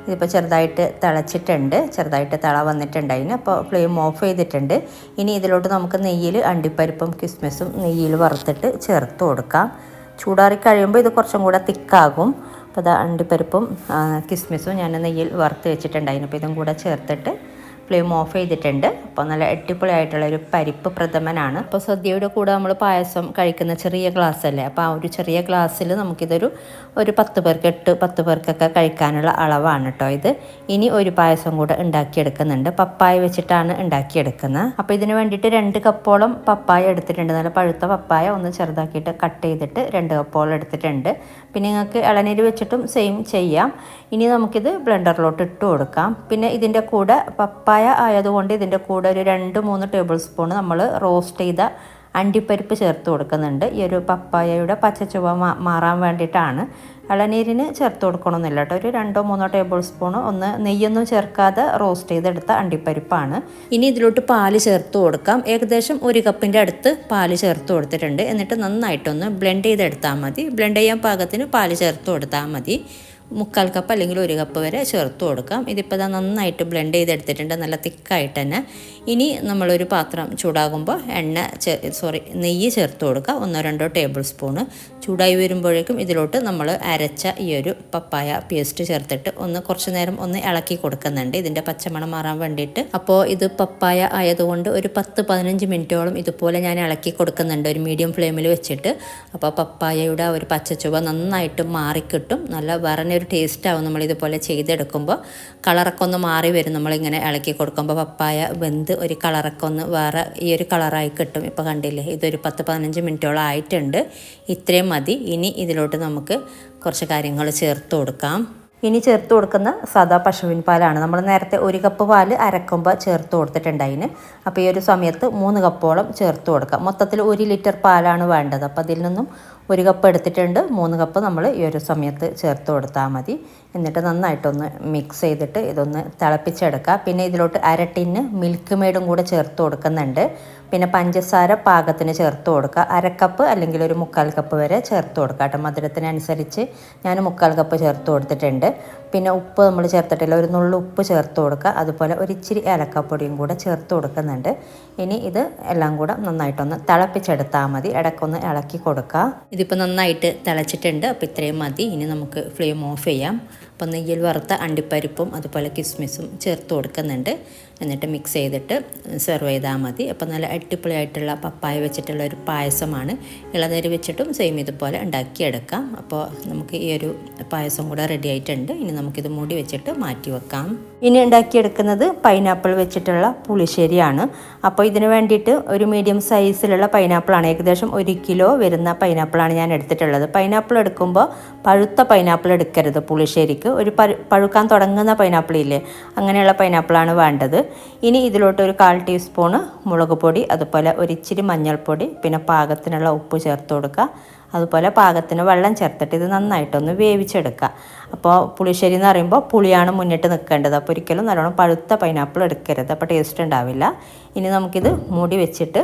ഇതിപ്പോൾ ചെറുതായിട്ട് തിളച്ചിട്ടുണ്ട്, ചെറുതായിട്ട് തിള വന്നിട്ടുണ്ട് അതിന്. അപ്പോൾ ഫ്ലെയിം ഓഫ് ചെയ്തിട്ടുണ്ട്. ഇനി ഇതിലോട്ട് നമുക്ക് നെയ്യിൽ അണ്ടിപ്പരിപ്പും കിസ്മിസും നെയ്യിൽ വറുത്തിട്ട് ചേർത്ത് കൊടുക്കാം. ചൂടാറി കഴിയുമ്പോൾ ഇത് കുറച്ചും കൂടെ തിക്കാകും. അപ്പോൾ അത് അണ്ടിപ്പരിപ്പും കിസ്മിസും ഞാൻ നെയ്യിൽ വറുത്ത് വെച്ചിട്ടുണ്ടായിരുന്നു. അപ്പോൾ ഇതും കൂടെ ചേർത്തിട്ട് ഫ്ലെയിം ഓഫ് ചെയ്തിട്ടുണ്ട്. അപ്പോൾ നല്ല അടിപൊളിയായിട്ടുള്ളൊരു പരിപ്പ് പ്രഥമനാണ്. അപ്പോൾ സദ്യയുടെ കൂടെ നമ്മൾ പായസം കഴിക്കുന്ന ചെറിയ ഗ്ലാസ് അല്ലേ, അപ്പോൾ ആ ഒരു ചെറിയ ഗ്ലാസ്സിൽ നമുക്കിതൊരു 10 പേർക്ക് 8-10 പേർക്കൊക്കെ കഴിക്കാനുള്ള അളവാണ് കേട്ടോ ഇത്. ഇനി ഒരു പായസം കൂടെ ഉണ്ടാക്കിയെടുക്കുന്നുണ്ട്. പപ്പായ വെച്ചിട്ടാണ് ഉണ്ടാക്കിയെടുക്കുന്നത്. അപ്പോൾ ഇതിന് വേണ്ടിയിട്ട് 2 കപ്പോളം പപ്പായ എടുത്തിട്ടുണ്ട്. നല്ല പഴുത്ത പപ്പായ ഒന്ന് ചെറുതാക്കിയിട്ട് കട്ട് ചെയ്തിട്ട് 2 കപ്പോളം എടുത്തിട്ടുണ്ട്. പിന്നെ നിങ്ങൾക്ക് ഇളനീര് വെച്ചിട്ടും സെയിം ചെയ്യാം. ഇനി നമുക്കിത് ബ്ലെൻഡറിലോട്ട് ഇട്ട് കൊടുക്കാം. പിന്നെ ഇതിൻ്റെ കൂടെ പപ്പായ ആയതുകൊണ്ട് ഇതിൻ്റെ കൂടെ ഒരു 2-3 ടേബിൾ സ്പൂൺ നമ്മൾ റോസ്റ്റ് ചെയ്ത അണ്ടിപ്പരിപ്പ് ചേർത്ത് കൊടുക്കുന്നുണ്ട്. ഈ ഒരു പപ്പായയുടെ പച്ചച്ചുവ മാറാൻ വേണ്ടിയിട്ടാണ്. ഇളനീരിന് ചേർത്ത് കൊടുക്കണമെന്നില്ല കേട്ടോ. ഒരു 2-3 ടേബിൾ സ്പൂൺ ഒന്ന് നെയ്യൊന്നും ചേർക്കാതെ റോസ്റ്റ് ചെയ്തെടുത്ത അണ്ടിപ്പരിപ്പാണ്. ഇനി ഇതിലോട്ട് പാല് ചേർത്ത് കൊടുക്കാം. ഏകദേശം 1 കപ്പിൻ്റെ അടുത്ത് പാല് ചേർത്ത് കൊടുത്തിട്ടുണ്ട്. എന്നിട്ട് നന്നായിട്ടൊന്ന് ബ്ലെൻഡ് ചെയ്തെടുത്താൽ മതി. ബ്ലെൻഡ് ചെയ്യാൻ പാകത്തിന് പാല് ചേർത്ത് കൊടുത്താൽ മതി. 1/4 കപ്പ് അല്ലെങ്കിൽ 1 കപ്പ് വരെ ചേർത്ത് കൊടുക്കാം. ഇതിപ്പോൾ നന്നായിട്ട് ബ്ലെൻഡ് ചെയ്തെടുത്തിട്ടുണ്ട്, നല്ല തിക്കായിട്ട് തന്നെ. ഇനി നമ്മളൊരു പാത്രം ചൂടാകുമ്പോൾ നെയ്യ് ചേർത്ത് കൊടുക്കുക. 1-2 ടേബിൾ സ്പൂണ്. ചൂടായി വരുമ്പോഴേക്കും ഇതിലോട്ട് നമ്മൾ അരച്ച ഈ ഒരു പപ്പായ പേസ്റ്റ് ചേർത്തിട്ട് കുറച്ച് നേരം ഇളക്കി കൊടുക്കുന്നുണ്ട്, ഇതിൻ്റെ പച്ചമണം മാറാൻ വേണ്ടിയിട്ട്. അപ്പോൾ ഇത് പപ്പായ ആയതുകൊണ്ട് ഒരു 10-15 മിനിറ്റോളം ഇതുപോലെ ഞാൻ ഇളക്കി കൊടുക്കുന്നുണ്ട്, ഒരു മീഡിയം ഫ്ലെയിമിൽ വെച്ചിട്ട്. അപ്പോൾ പപ്പായയുടെ ഒരു പച്ചച്ചുവ നന്നായിട്ട് മാറിക്കിട്ടും. നല്ല വറഞ്ഞൊരു ടേസ്റ്റാവും നമ്മളിതുപോലെ ചെയ്തെടുക്കുമ്പോൾ. കളറൊക്കെ ഒന്ന് മാറി വരും നമ്മളിങ്ങനെ ഇളക്കി കൊടുക്കുമ്പോൾ. പപ്പായ വെന്ത് ഒരു കളറൊക്കെ വേറെ ഈ ഒരു കളറായി കിട്ടും. ഇപ്പോൾ കണ്ടില്ലേ, ഇതൊരു 10-15 മിനിറ്റോളം ആയിട്ടുണ്ട്. ഇത്രയും മതി. ഇനി ഇതിലോട്ട് നമുക്ക് കുറച്ച് കാര്യങ്ങൾ ചേർത്ത് കൊടുക്കാം. ഇനി ചേർത്ത് കൊടുക്കുന്ന സാദാ പശുവിൻ പാലാണ്. നമ്മൾ നേരത്തെ 1 കപ്പ് പാല് അരക്കുമ്പോൾ ചേർത്ത് കൊടുത്തിട്ടുണ്ടായിന്. അപ്പോൾ ഈ ഒരു സമയത്ത് 3 കപ്പോളം ചേർത്ത് കൊടുക്കാം. മൊത്തത്തിൽ 1 ലിറ്റർ പാലാണ് വേണ്ടത്. അപ്പോൾ അതിൽ നിന്നും 1 കപ്പ് എടുത്തിട്ടുണ്ട്. 3 കപ്പ് നമ്മൾ ഈ ഒരു സമയത്ത് ചേർത്ത് കൊടുത്താൽ മതി. എന്നിട്ട് നന്നായിട്ടൊന്ന് മിക്സ് ചെയ്തിട്ട് ഇതൊന്ന് തിളപ്പിച്ചെടുക്കുക. പിന്നെ ഇതിലോട്ട് 1/2 ടിന്ന് മിൽക്ക് മെയ്ഡും കൂടെ ചേർത്ത് കൊടുക്കുന്നുണ്ട്. പിന്നെ പഞ്ചസാര പാകത്തിന് ചേർത്ത് കൊടുക്കുക. 1/2 കപ്പ് അല്ലെങ്കിൽ ഒരു 1/4 കപ്പ് വരെ ചേർത്ത് കൊടുക്കുക കേട്ടോ. മധുരത്തിനനുസരിച്ച് ഞാൻ 1/4 കപ്പ് ചേർത്ത് കൊടുത്തിട്ടുണ്ട്. പിന്നെ ഉപ്പ് നമ്മൾ ചേർത്തിട്ടില്ല, ഒരു നുള്ളു ഉപ്പ് ചേർത്ത് കൊടുക്കുക. അതുപോലെ ഒരു ഇച്ചിരി ഏലക്കാപ്പൊടിയും കൂടെ ചേർത്ത് കൊടുക്കുന്നുണ്ട്. ഇനി ഇത് എല്ലാം കൂടെ നന്നായിട്ടൊന്ന് തിളപ്പിച്ചെടുത്താൽ മതി. ഇടയ്ക്കൊന്ന് ഇളക്കി കൊടുക്കുക. ഇതിപ്പോൾ നന്നായിട്ട് തിളച്ചിട്ടുണ്ട്. അപ്പോൾ ഇത്രയും മതി. ഇനി നമുക്ക് ഫ്ലെയിം ഓഫ് ചെയ്യാം. അപ്പോൾ നെയ്യിൽ വറുത്ത അണ്ടിപ്പരിപ്പും അതുപോലെ കിസ്മിസും ചേർത്ത് കൊടുക്കുന്നുണ്ട്. എന്നിട്ട് മിക്സ് ചെയ്തിട്ട് സെർവ് ചെയ്താൽ മതി. അപ്പോൾ നല്ല അടിപൊളിയായിട്ടുള്ള പപ്പായ വെച്ചിട്ടുള്ള ഒരു പായസമാണ്. ഇളനീര് വെച്ചിട്ടും സെയിം ഇതുപോലെ ഉണ്ടാക്കിയെടുക്കാം. അപ്പോൾ നമുക്ക് ഈ ഒരു പായസം കൂടെ റെഡി ആയിട്ടുണ്ട്. ഇനി നമുക്കിത് മൂടി വെച്ചിട്ട് മാറ്റി വെക്കാം. ഇനി ഉണ്ടാക്കിയെടുക്കുന്നത് പൈനാപ്പിൾ വെച്ചിട്ടുള്ള പുളിശ്ശേരിയാണ്. അപ്പോൾ ഇതിന് വേണ്ടിയിട്ട് ഒരു മീഡിയം സൈസിലുള്ള പൈനാപ്പിളാണ്, ഏകദേശം 1 കിലോ വരുന്ന പൈനാപ്പിളാണ് ഞാൻ എടുത്തിട്ടുള്ളത്. പൈനാപ്പിൾ എടുക്കുമ്പോൾ പഴുത്ത പൈനാപ്പിൾ എടുക്കരുത് പുളിശ്ശേരിക്ക്. ഒരു പഴുക്കാൻ തുടങ്ങുന്ന പൈനാപ്പിൾ ഇല്ലേ, അങ്ങനെയുള്ള പൈനാപ്പിളാണ് വേണ്ടത്. ഇനി ഇതിലോട്ട് ഒരു 1/4 ടീസ്പൂണ് മുളക് പൊടി, അതുപോലെ ഒരിച്ചിരി മഞ്ഞൾപ്പൊടി, പിന്നെ പാകത്തിനുള്ള ഉപ്പ് ചേർത്ത് കൊടുക്കുക. അതുപോലെ പാകത്തിന് വെള്ളം ചേർത്തിട്ട് ഇത് നന്നായിട്ടൊന്ന് വേവിച്ചെടുക്കുക. അപ്പോൾ പുളിശ്ശേരി എന്ന് പറയുമ്പോൾ പുളിയാണ് മുന്നിട്ട് നിൽക്കേണ്ടത്. അപ്പോൾ ഒരിക്കലും നല്ലോണം പഴുത്ത പൈനാപ്പിൾ എടുക്കരുത്, അപ്പോൾ ടേസ്റ്റ് ഉണ്ടാവില്ല. ഇനി നമുക്കിത് മൂടി വെച്ചിട്ട്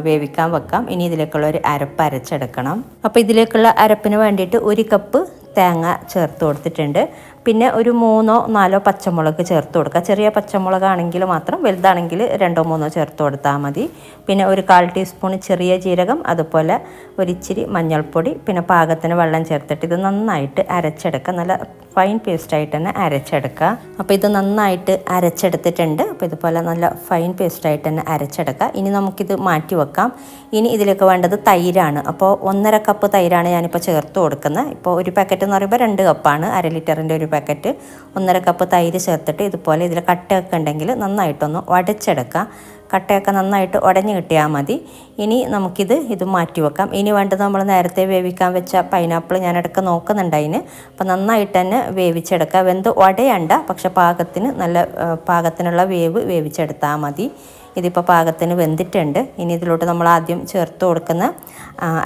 വേവിക്കാൻ വെക്കാം. ഇനി ഇതിലേക്കുള്ള ഒരു അരപ്പ് അരച്ചെടുക്കണം. അപ്പോൾ ഇതിലേക്കുള്ള അരപ്പിന് വേണ്ടിയിട്ട് 1 കപ്പ് തേങ്ങ ചേർത്ത് കൊടുത്തിട്ടുണ്ട്. പിന്നെ ഒരു 3-4 പച്ചമുളക് ചേർത്ത് കൊടുക്കുക. ചെറിയ പച്ചമുളകാണെങ്കിൽ മാത്രം, വലുതാണെങ്കിൽ 2-3 ചേർത്ത് കൊടുത്താൽ മതി. പിന്നെ ഒരു 1/4 ടീസ്പൂൺ ചെറിയ ജീരകം, അതുപോലെ ഒരിച്ചിരി മഞ്ഞൾപ്പൊടി, പിന്നെ പാകത്തിന് വെള്ളം ചേർത്തിട്ട് ഇത് നന്നായിട്ട് അരച്ചെടുക്കുക. നല്ല ഫൈൻ പേസ്റ്റായിട്ട് തന്നെ അരച്ചെടുക്കുക. അപ്പോൾ ഇത് നന്നായിട്ട് അരച്ചെടുത്തിട്ടുണ്ട്. അപ്പോൾ ഇതുപോലെ നല്ല ഫൈൻ പേസ്റ്റായിട്ട് തന്നെ അരച്ചെടുക്കുക. ഇനി നമുക്കിത് മാറ്റി വെക്കാം. ഇനി ഇതിലേക്ക് വേണ്ടത് തൈരാണ്. അപ്പോൾ 1.5 കപ്പ് തൈരാണ് ഞാനിപ്പോൾ ചേർത്ത് കൊടുക്കുന്നത്. ഇപ്പോൾ ഒരു പാക്കറ്റ് എന്ന് പറയുമ്പോൾ 2 കപ്പാണ്, 1/2 ലിറ്ററിൻ്റെ ഒരു പാക്കറ്റ്. 1.5 കപ്പ് തൈര് ചേർത്തിട്ട് ഇതുപോലെ ഇതിൽ കട്ടയൊക്കെ ഉണ്ടെങ്കിൽ നന്നായിട്ടൊന്ന് ഉടച്ചെടുക്കുക. കട്ടയൊക്കെ നന്നായിട്ട് ഉടഞ്ഞ് കിട്ടിയാൽ മതി. ഇനി ഇത് മാറ്റി വെക്കാം. ഇനി വേണ്ടത് നമ്മൾ നേരത്തെ വേവിക്കാൻ വെച്ച പൈനാപ്പിൾ ഞാൻ ഇടയ്ക്ക് നോക്കുന്നുണ്ട് അതിന്. അപ്പോൾ നന്നായിട്ട് തന്നെ വേവിച്ചെടുക്കുക. വെന്ത് ഉടയണ്ട, പക്ഷെ പാകത്തിനുള്ള വേവിച്ചെടുത്താൽ മതി. ഇതിപ്പോൾ പാകത്തിന് വെന്തിട്ടുണ്ട്. ഇനി ഇതിലോട്ട് നമ്മൾ ആദ്യം ചേർത്ത് കൊടുക്കുന്ന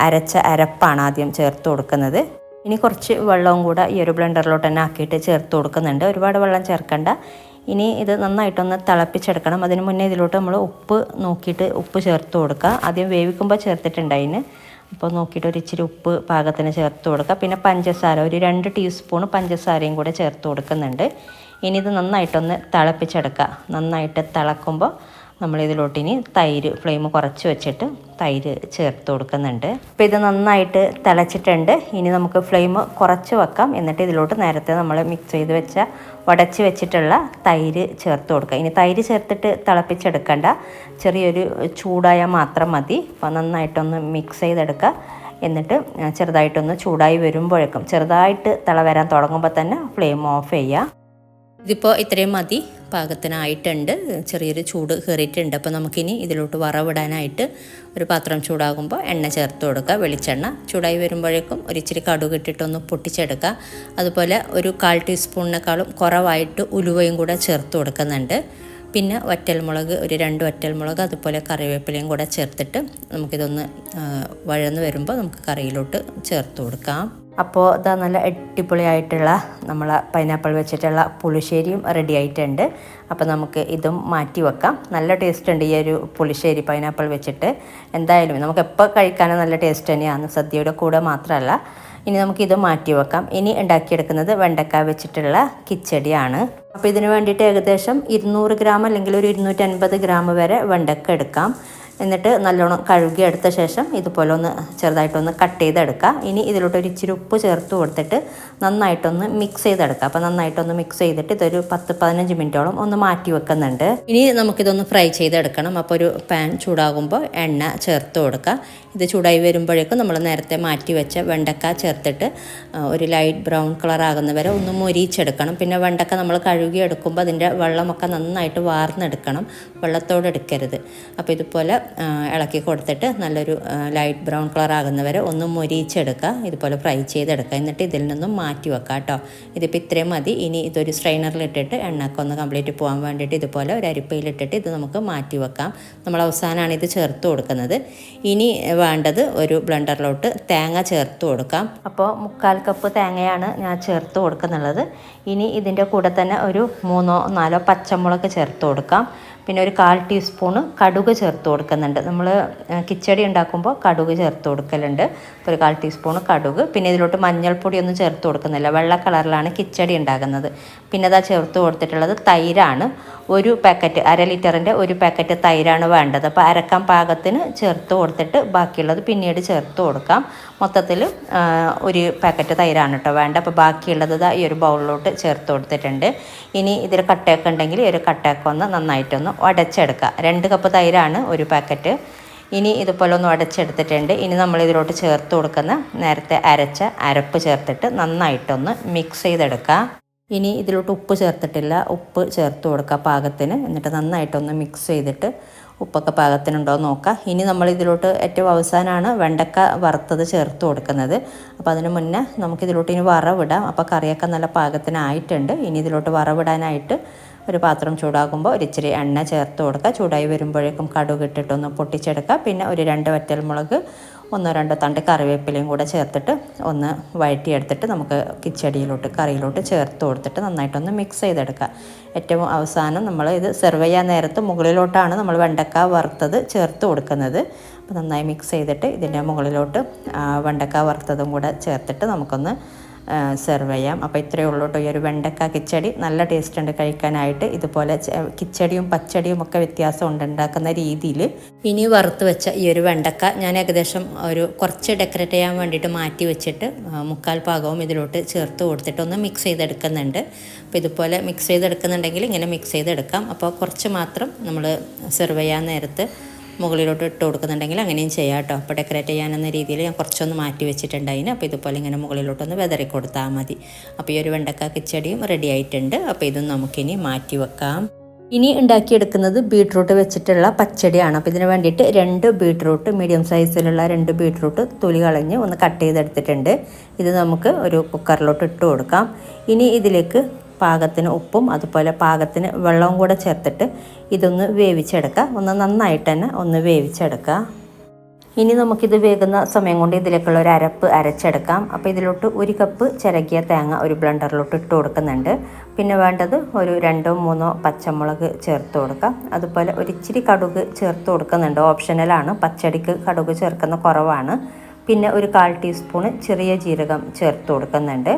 അരച്ച അരപ്പാണ് ആദ്യം ചേർത്ത് കൊടുക്കുന്നത്. ഇനി കുറച്ച് വെള്ളവും കൂടെ ഈ ഒരു ബ്ലെൻഡറിലോട്ട് തന്നെ ആക്കിയിട്ട് ചേർത്ത് കൊടുക്കുന്നുണ്ട്. ഒരുപാട് വെള്ളം ചേർക്കണ്ട. ഇനി ഇത് നന്നായിട്ടൊന്ന് തിളപ്പിച്ചെടുക്കണം. അതിന് മുന്നേ ഇതിലോട്ട് നമ്മൾ ഉപ്പ് നോക്കിയിട്ട് ഉപ്പ് ചേർത്ത് കൊടുക്കുക. ആദ്യം വേവിക്കുമ്പോൾ ചേർത്തിട്ടുണ്ട് അതിന്. അപ്പോൾ നോക്കിയിട്ട് ഒരു ഇച്ചിരി ഉപ്പ് പാകത്തിന് ചേർത്ത് കൊടുക്കുക. പിന്നെ പഞ്ചസാര ഒരു 2 ടീസ്പൂൺ പഞ്ചസാരയും കൂടെ ചേർത്ത് കൊടുക്കുന്നുണ്ട്. ഇനി ഇത് നന്നായിട്ടൊന്ന് തിളപ്പിച്ചെടുക്കുക. നന്നായിട്ട് തിളക്കുമ്പോൾ നമ്മളിതിലോട്ടിനി തൈര് ഫ്ലെയിം കുറച്ച് വെച്ചിട്ട് തൈര് ചേർത്ത് കൊടുക്കുന്നുണ്ട്. അപ്പോൾ ഇത് നന്നായിട്ട് തിളച്ചിട്ടുണ്ട്. ഇനി നമുക്ക് ഫ്ലെയിം കുറച്ച് വെക്കാം. എന്നിട്ട് ഇതിലോട്ട് നേരത്തെ നമ്മൾ മിക്സ് ചെയ്ത് വെച്ച ഉടച്ച് വെച്ചിട്ടുള്ള തൈര് ചേർത്ത് കൊടുക്കുക. ഇനി തൈര് ചേർത്തിട്ട് തിളപ്പിച്ചെടുക്കണ്ട, ചെറിയൊരു ചൂടായാൽ മാത്രം മതി. അപ്പോൾ നന്നായിട്ടൊന്ന് മിക്സ് ചെയ്തെടുക്കുക. എന്നിട്ട് ചെറുതായിട്ടൊന്ന് ചൂടായി വരുമ്പോഴേക്കും, ചെറുതായിട്ട് തിള വരാൻ തുടങ്ങുമ്പോൾ തന്നെ ഫ്ലെയിം ഓഫ് ചെയ്യുക. ഇതിപ്പോൾ ഇത്രയും മതി, പാകത്തിനായിട്ടുണ്ട്. ചെറിയൊരു ചൂട് കയറിയിട്ടുണ്ട്. അപ്പോൾ നമുക്കിനി ഇതിലോട്ട് വറവിടാനായിട്ട് ഒരു പാത്രം ചൂടാകുമ്പോൾ എണ്ണ ചേർത്ത് കൊടുക്കുക. വെളിച്ചെണ്ണ ചൂടായി വരുമ്പോഴേക്കും ഒരിച്ചിരി കടുക് ഇട്ടിട്ടൊന്ന് പൊട്ടിച്ചെടുക്കുക. അതുപോലെ ഒരു 1/4 ടീസ്പൂണിനേക്കാളും കുറവായിട്ട് ഉലുവയും കൂടെ ചേർത്ത് കൊടുക്കുന്നുണ്ട്. പിന്നെ വറ്റൽമുളക്, ഒരു 2 വറ്റൽമുളക്, അതുപോലെ കറിവേപ്പിലയും കൂടെ ചേർത്തിട്ട് നമുക്കിതൊന്ന് വഴന്ന് വരുമ്പോൾ നമുക്ക് കറിയിലോട്ട് ചേർത്ത് കൊടുക്കാം. അപ്പോൾ ഇതാ നല്ല അടിപൊളിയായിട്ടുള്ള നമ്മൾ പൈനാപ്പിൾ വെച്ചിട്ടുള്ള പുളിശ്ശേരിയും റെഡി ആയിട്ടുണ്ട്. അപ്പോൾ നമുക്ക് ഇതും മാറ്റി വെക്കാം. നല്ല ടേസ്റ്റ് ഉണ്ട് ഈ ഒരു പുളിശ്ശേരി പൈനാപ്പിൾ വെച്ചിട്ട്. എന്തായാലും നമുക്ക് എപ്പോൾ കഴിക്കാനും നല്ല ടേസ്റ്റ് തന്നെയാണ്, സദ്യയുടെ കൂടെ മാത്രമല്ല. ഇനി നമുക്കിത് മാറ്റി വെക്കാം. ഇനി ഉണ്ടാക്കിയെടുക്കുന്നത് വെണ്ടക്ക വെച്ചിട്ടുള്ള കിച്ചടിയാണ്. അപ്പോൾ ഇതിന് വേണ്ടിയിട്ട് ഏകദേശം 200 ഗ്രാം അല്ലെങ്കിൽ ഒരു 250 ഗ്രാം വരെ വെണ്ടക്ക എടുക്കാം. എന്നിട്ട് നല്ലോണം കഴുകി എടുത്ത ശേഷം ഇതുപോലെ ഒന്ന് ചെറുതായിട്ടൊന്ന് കട്ട് ചെയ്തെടുക്കുക. ഇനി ഇതിലോട്ട് ഒരു ഇച്ചിരി ഉപ്പ് ചേർത്ത് കൊടുത്തിട്ട് നന്നായിട്ടൊന്ന് മിക്സ് ചെയ്തെടുക്കുക. അപ്പോൾ നന്നായിട്ടൊന്ന് മിക്സ് ചെയ്തിട്ട് ഇതൊരു 10-15 മിനിറ്റോളം ഒന്ന് മാറ്റി വെക്കുന്നുണ്ട്. ഇനി നമുക്കിതൊന്ന് ഫ്രൈ ചെയ്തെടുക്കണം. അപ്പോൾ ഒരു പാൻ ചൂടാകുമ്പോൾ എണ്ണ ചേർത്ത് കൊടുക്കുക. ഇത് ചൂടായി വരുമ്പോഴേക്കും നമ്മൾ നേരത്തെ മാറ്റി വെച്ച വെണ്ടക്ക ചേർത്തിട്ട് ഒരു ലൈറ്റ് ബ്രൗൺ കളർ ആകുന്നവരെ ഒന്ന് മൊരിച്ചെടുക്കണം. പിന്നെ വെണ്ടക്ക നമ്മൾ കഴുകി എടുക്കുമ്പോൾ അതിൻ്റെ വെള്ളമൊക്കെ നന്നായിട്ട് വാർന്നെടുക്കണം, വെള്ളത്തോടെ എടുക്കരുത്. അപ്പോൾ ഇതുപോലെ ഇളക്കി കൊടുത്തിട്ട് നല്ലൊരു ലൈറ്റ് ബ്രൗൺ കളർ ആകുന്നവരെ ഒന്ന് മൊരിച്ചെടുക്കുക. ഇതുപോലെ ഫ്രൈ ചെയ്തെടുക്കുക. എന്നിട്ട് ഇതിൽ നിന്നും മാറ്റി വെക്കുക കേട്ടോ. ഇതിപ്പോൾ ഇത്രയും മതി. ഇനി ഇതൊരു സ്ട്രെയിനറിലിട്ടിട്ട് എണ്ണയൊക്കെ ഒന്ന് കംപ്ലീറ്റ് പോകാൻ വേണ്ടിയിട്ട് ഇതുപോലെ ഒരു അരിപ്പയിലിട്ടിട്ട് ഇത് നമുക്ക് മാറ്റി വെക്കാം. നമ്മൾ അവസാനമാണ് ഇത് ചേർത്ത് കൊടുക്കുന്നത്. ഇനി വേണ്ടത് ഒരു ബ്ലെൻഡറിലോട്ട് തേങ്ങ ചേർത്ത് കൊടുക്കാം. അപ്പോൾ 3/4 കപ്പ് തേങ്ങയാണ് ഞാൻ ചേർത്ത് കൊടുക്കുന്നുള്ളത്. ഇനി ഇതിൻ്റെ കൂടെ തന്നെ ഒരു 3-4 പച്ചമുളക് ചേർത്ത് കൊടുക്കാം. പിന്നെ ഒരു 1/4 ടീസ്പൂണ് കടുക് ചേർത്ത് കൊടുക്കുന്നുണ്ട്. നമ്മൾ കിച്ചടി ഉണ്ടാക്കുമ്പോൾ കടുക് ചേർത്ത് കൊടുക്കലുണ്ട്. അപ്പോൾ ഒരു 1/4 ടീസ്പൂണ് കടുക്. പിന്നെ ഇതിലോട്ട് മഞ്ഞൾപ്പൊടി ഒന്നും ചേർത്ത് കൊടുക്കുന്നില്ല, വെള്ള കളറിലാണ് കിച്ചടി ഉണ്ടാക്കുന്നത്. പിന്നെ അതാ ചേർത്ത് കൊടുത്തിട്ടുള്ളത് തൈരാണ്. ഒരു പാക്കറ്റ്, 1/2 ലിറ്ററിൻ്റെ ഒരു പാക്കറ്റ് തൈരാണ് വേണ്ടത്. അപ്പോൾ അരക്കാൻ പാകത്തിന് ചേർത്ത് കൊടുത്തിട്ട് ബാക്കിയുള്ളത് പിന്നീട് ചേർത്ത് കൊടുക്കാം. മൊത്തത്തിൽ ഒരു പാക്കറ്റ് തൈരാണ് കേട്ടോ വേണ്ട. അപ്പോൾ ബാക്കിയുള്ളത് ഈ ഒരു ബൗളിലോട്ട് ചേർത്ത് കൊടുത്തിട്ടുണ്ട്. ഇനി ഇതിൽ കട്ടയൊക്കെ ഉണ്ടെങ്കിൽ ഈ ഒരു കട്ടയൊക്കെ ഒന്ന് നന്നായിട്ടൊന്ന് ഉടച്ചെടുക്കുക. 2 കപ്പ് തൈരാണ് ഒരു പാക്കറ്റ്. ഇനി ഇതുപോലെ ഒന്ന് ഉടച്ചെടുത്തിട്ടുണ്ട്. ഇനി നമ്മൾ ഇതിലോട്ട് ചേർത്ത് കൊടുക്കുന്ന നേരത്തെ അരച്ച അരപ്പ് ചേർത്തിട്ട് നന്നായിട്ടൊന്ന് മിക്സ് ചെയ്തെടുക്കുക. ഇനി ഇതിലോട്ട് ഉപ്പ് ചേർത്തിട്ടില്ല, ഉപ്പ് ചേർത്ത് കൊടുക്കുക പാകത്തിന്. എന്നിട്ട് നന്നായിട്ടൊന്ന് മിക്സ് ചെയ്തിട്ട് ഉപ്പൊക്കെ പാകത്തിനുണ്ടോ എന്ന് നോക്കുക. ഇനി നമ്മൾ ഇതിലോട്ട് ഏറ്റവും അവസാനമാണ് വെണ്ടക്ക വറുത്തത് ചേർത്ത് കൊടുക്കുന്നത്. അപ്പോൾ അതിന് മുന്നേ നമുക്കിതിലോട്ട് ഇനി വറവിടാം. അപ്പോൾ കറിയൊക്കെ നല്ല പാകത്തിനായിട്ടുണ്ട്. ഇനി ഇതിലോട്ട് വറവിടാനായിട്ട് ഒരു പാത്രം ചൂടാകുമ്പോൾ ഒരിച്ചിരി എണ്ണ ചേർത്ത് കൊടുക്കുക. ചൂടായി വരുമ്പോഴേക്കും കടുക് ഇട്ടിട്ടൊന്ന് പൊട്ടിച്ചെടുക്കുക. പിന്നെ ഒരു 2 വറ്റൽമുളക്, 1-2 തണ്ട് കറിവേപ്പിലയും കൂടെ ചേർത്തിട്ട് ഒന്ന് വഴറ്റിയെടുത്തിട്ട് നമുക്ക് കിച്ചടിയിലോട്ട് കറിയിലോട്ട് ചേർത്ത് കൊടുത്തിട്ട് നന്നായിട്ടൊന്ന് മിക്സ് ചെയ്തെടുക്കുക. ഏറ്റവും അവസാനം നമ്മൾ ഇത് സെർവ് ചെയ്യാൻ നേരത്ത് മുകളിലോട്ടാണ് നമ്മൾ വെണ്ടക്ക വറുത്തത് ചേർത്ത് കൊടുക്കുന്നത്. അപ്പോൾ നന്നായി മിക്സ് ചെയ്തിട്ട് ഇതിൻ്റെ മുകളിലോട്ട് വെണ്ടക്ക വറുത്തതും കൂടെ ചേർത്തിട്ട് നമുക്കൊന്ന് സെർവ് ചെയ്യാം. അപ്പോൾ ഇത്രയേ ഉള്ളൂ കേട്ടോ ഈ ഒരു വെണ്ടക്ക കിച്ചടി. നല്ല ടേസ്റ്റ് ഉണ്ട് കഴിക്കാനായിട്ട്. ഇതുപോലെ കിച്ചടിയും പച്ചടിയും ഒക്കെ വ്യത്യാസമുണ്ട് ഉണ്ടാക്കുന്ന രീതിയിൽ. ഇനി വറുത്ത് വെച്ച ഈ ഒരു വെണ്ടക്ക ഞാൻ ഏകദേശം ഒരു കുറച്ച് ഡെക്കറേറ്റ് ചെയ്യാൻ വേണ്ടിയിട്ട് മാറ്റി വെച്ചിട്ട് 3/4 ഭാഗവും ഇതിലോട്ട് ചേർത്ത് കൊടുത്തിട്ട് ഒന്ന് മിക്സ് ചെയ്തെടുക്കുന്നുണ്ട്. അപ്പോൾ ഇതുപോലെ മിക്സ് ചെയ്തെടുക്കുന്നുണ്ടെങ്കിൽ ഇങ്ങനെ മിക്സ് ചെയ്തെടുക്കാം. അപ്പോൾ കുറച്ച് മാത്രം നമ്മൾ സെർവ് ചെയ്യാൻ നേരത്ത് മുകളിലോട്ട് ഇട്ട് കൊടുക്കുന്നുണ്ടെങ്കിൽ അങ്ങനെയും ചെയ്യാം കേട്ടോ. അപ്പോൾ ഡെക്കറേറ്റ് ചെയ്യാനെന്ന രീതിയിൽ ഞാൻ കുറച്ചൊന്ന് മാറ്റി വെച്ചിട്ടുണ്ടായിന്. അപ്പോൾ ഇതുപോലെ ഇങ്ങനെ മുകളിലോട്ടൊന്ന് വെതറി കൊടുത്താൽ മതി. അപ്പോൾ ഈ ഒരു വെണ്ടക്ക കിച്ചടിയും റെഡി ആയിട്ടുണ്ട്. അപ്പോൾ ഇതും നമുക്കിനി മാറ്റി വെക്കാം. ഇനി ഉണ്ടാക്കിയെടുക്കുന്നത് ബീട്രൂട്ട് വെച്ചിട്ടുള്ള പച്ചടിയാണ്. അപ്പോൾ ഇതിന് വേണ്ടിയിട്ട് 2 ബീട്രൂട്ട്, മീഡിയം സൈസിലുള്ള 2 ബീട്രൂട്ട് തൊലി കളഞ്ഞ് ഒന്ന് കട്ട് ചെയ്തെടുത്തിട്ടുണ്ട്. ഇത് നമുക്ക് ഒരു കുക്കറിലോട്ട് ഇട്ട് കൊടുക്കാം. ഇനി ഇതിലേക്ക് പാകത്തിന് ഉപ്പും അതുപോലെ പാകത്തിന് വെള്ളവും കൂടെ ചേർത്തിട്ട് ഇതൊന്ന് വേവിച്ചെടുക്കുക. ഒന്ന് നന്നായിട്ട് തന്നെ ഒന്ന് വേവിച്ചെടുക്കുക. ഇനി നമുക്കിത് വേകുന്ന സമയം കൊണ്ട് ഇതിലേക്കുള്ള ഒരു അരപ്പ് അരച്ചെടുക്കാം. അപ്പോൾ ഇതിലോട്ട് 1 കപ്പ് ചിരകിയ തേങ്ങ ഒരു ബ്ലെൻഡറിലോട്ട് ഇട്ട് കൊടുക്കുന്നുണ്ട്. പിന്നെ വേണ്ടത് ഒരു 2-3 പച്ചമുളക് ചേർത്ത് കൊടുക്കാം. അതുപോലെ ഒരിച്ചിരി കടുക് ചേർത്ത് കൊടുക്കുന്നുണ്ട്, ഓപ്ഷണലാണ്. പച്ചടിക്ക് കടുക് ചേർക്കുന്ന കുറവാണ്. പിന്നെ ഒരു 1/4 ടീസ്പൂണ് ചെറിയ ജീരകം ചേർത്ത് കൊടുക്കുന്നുണ്ട്.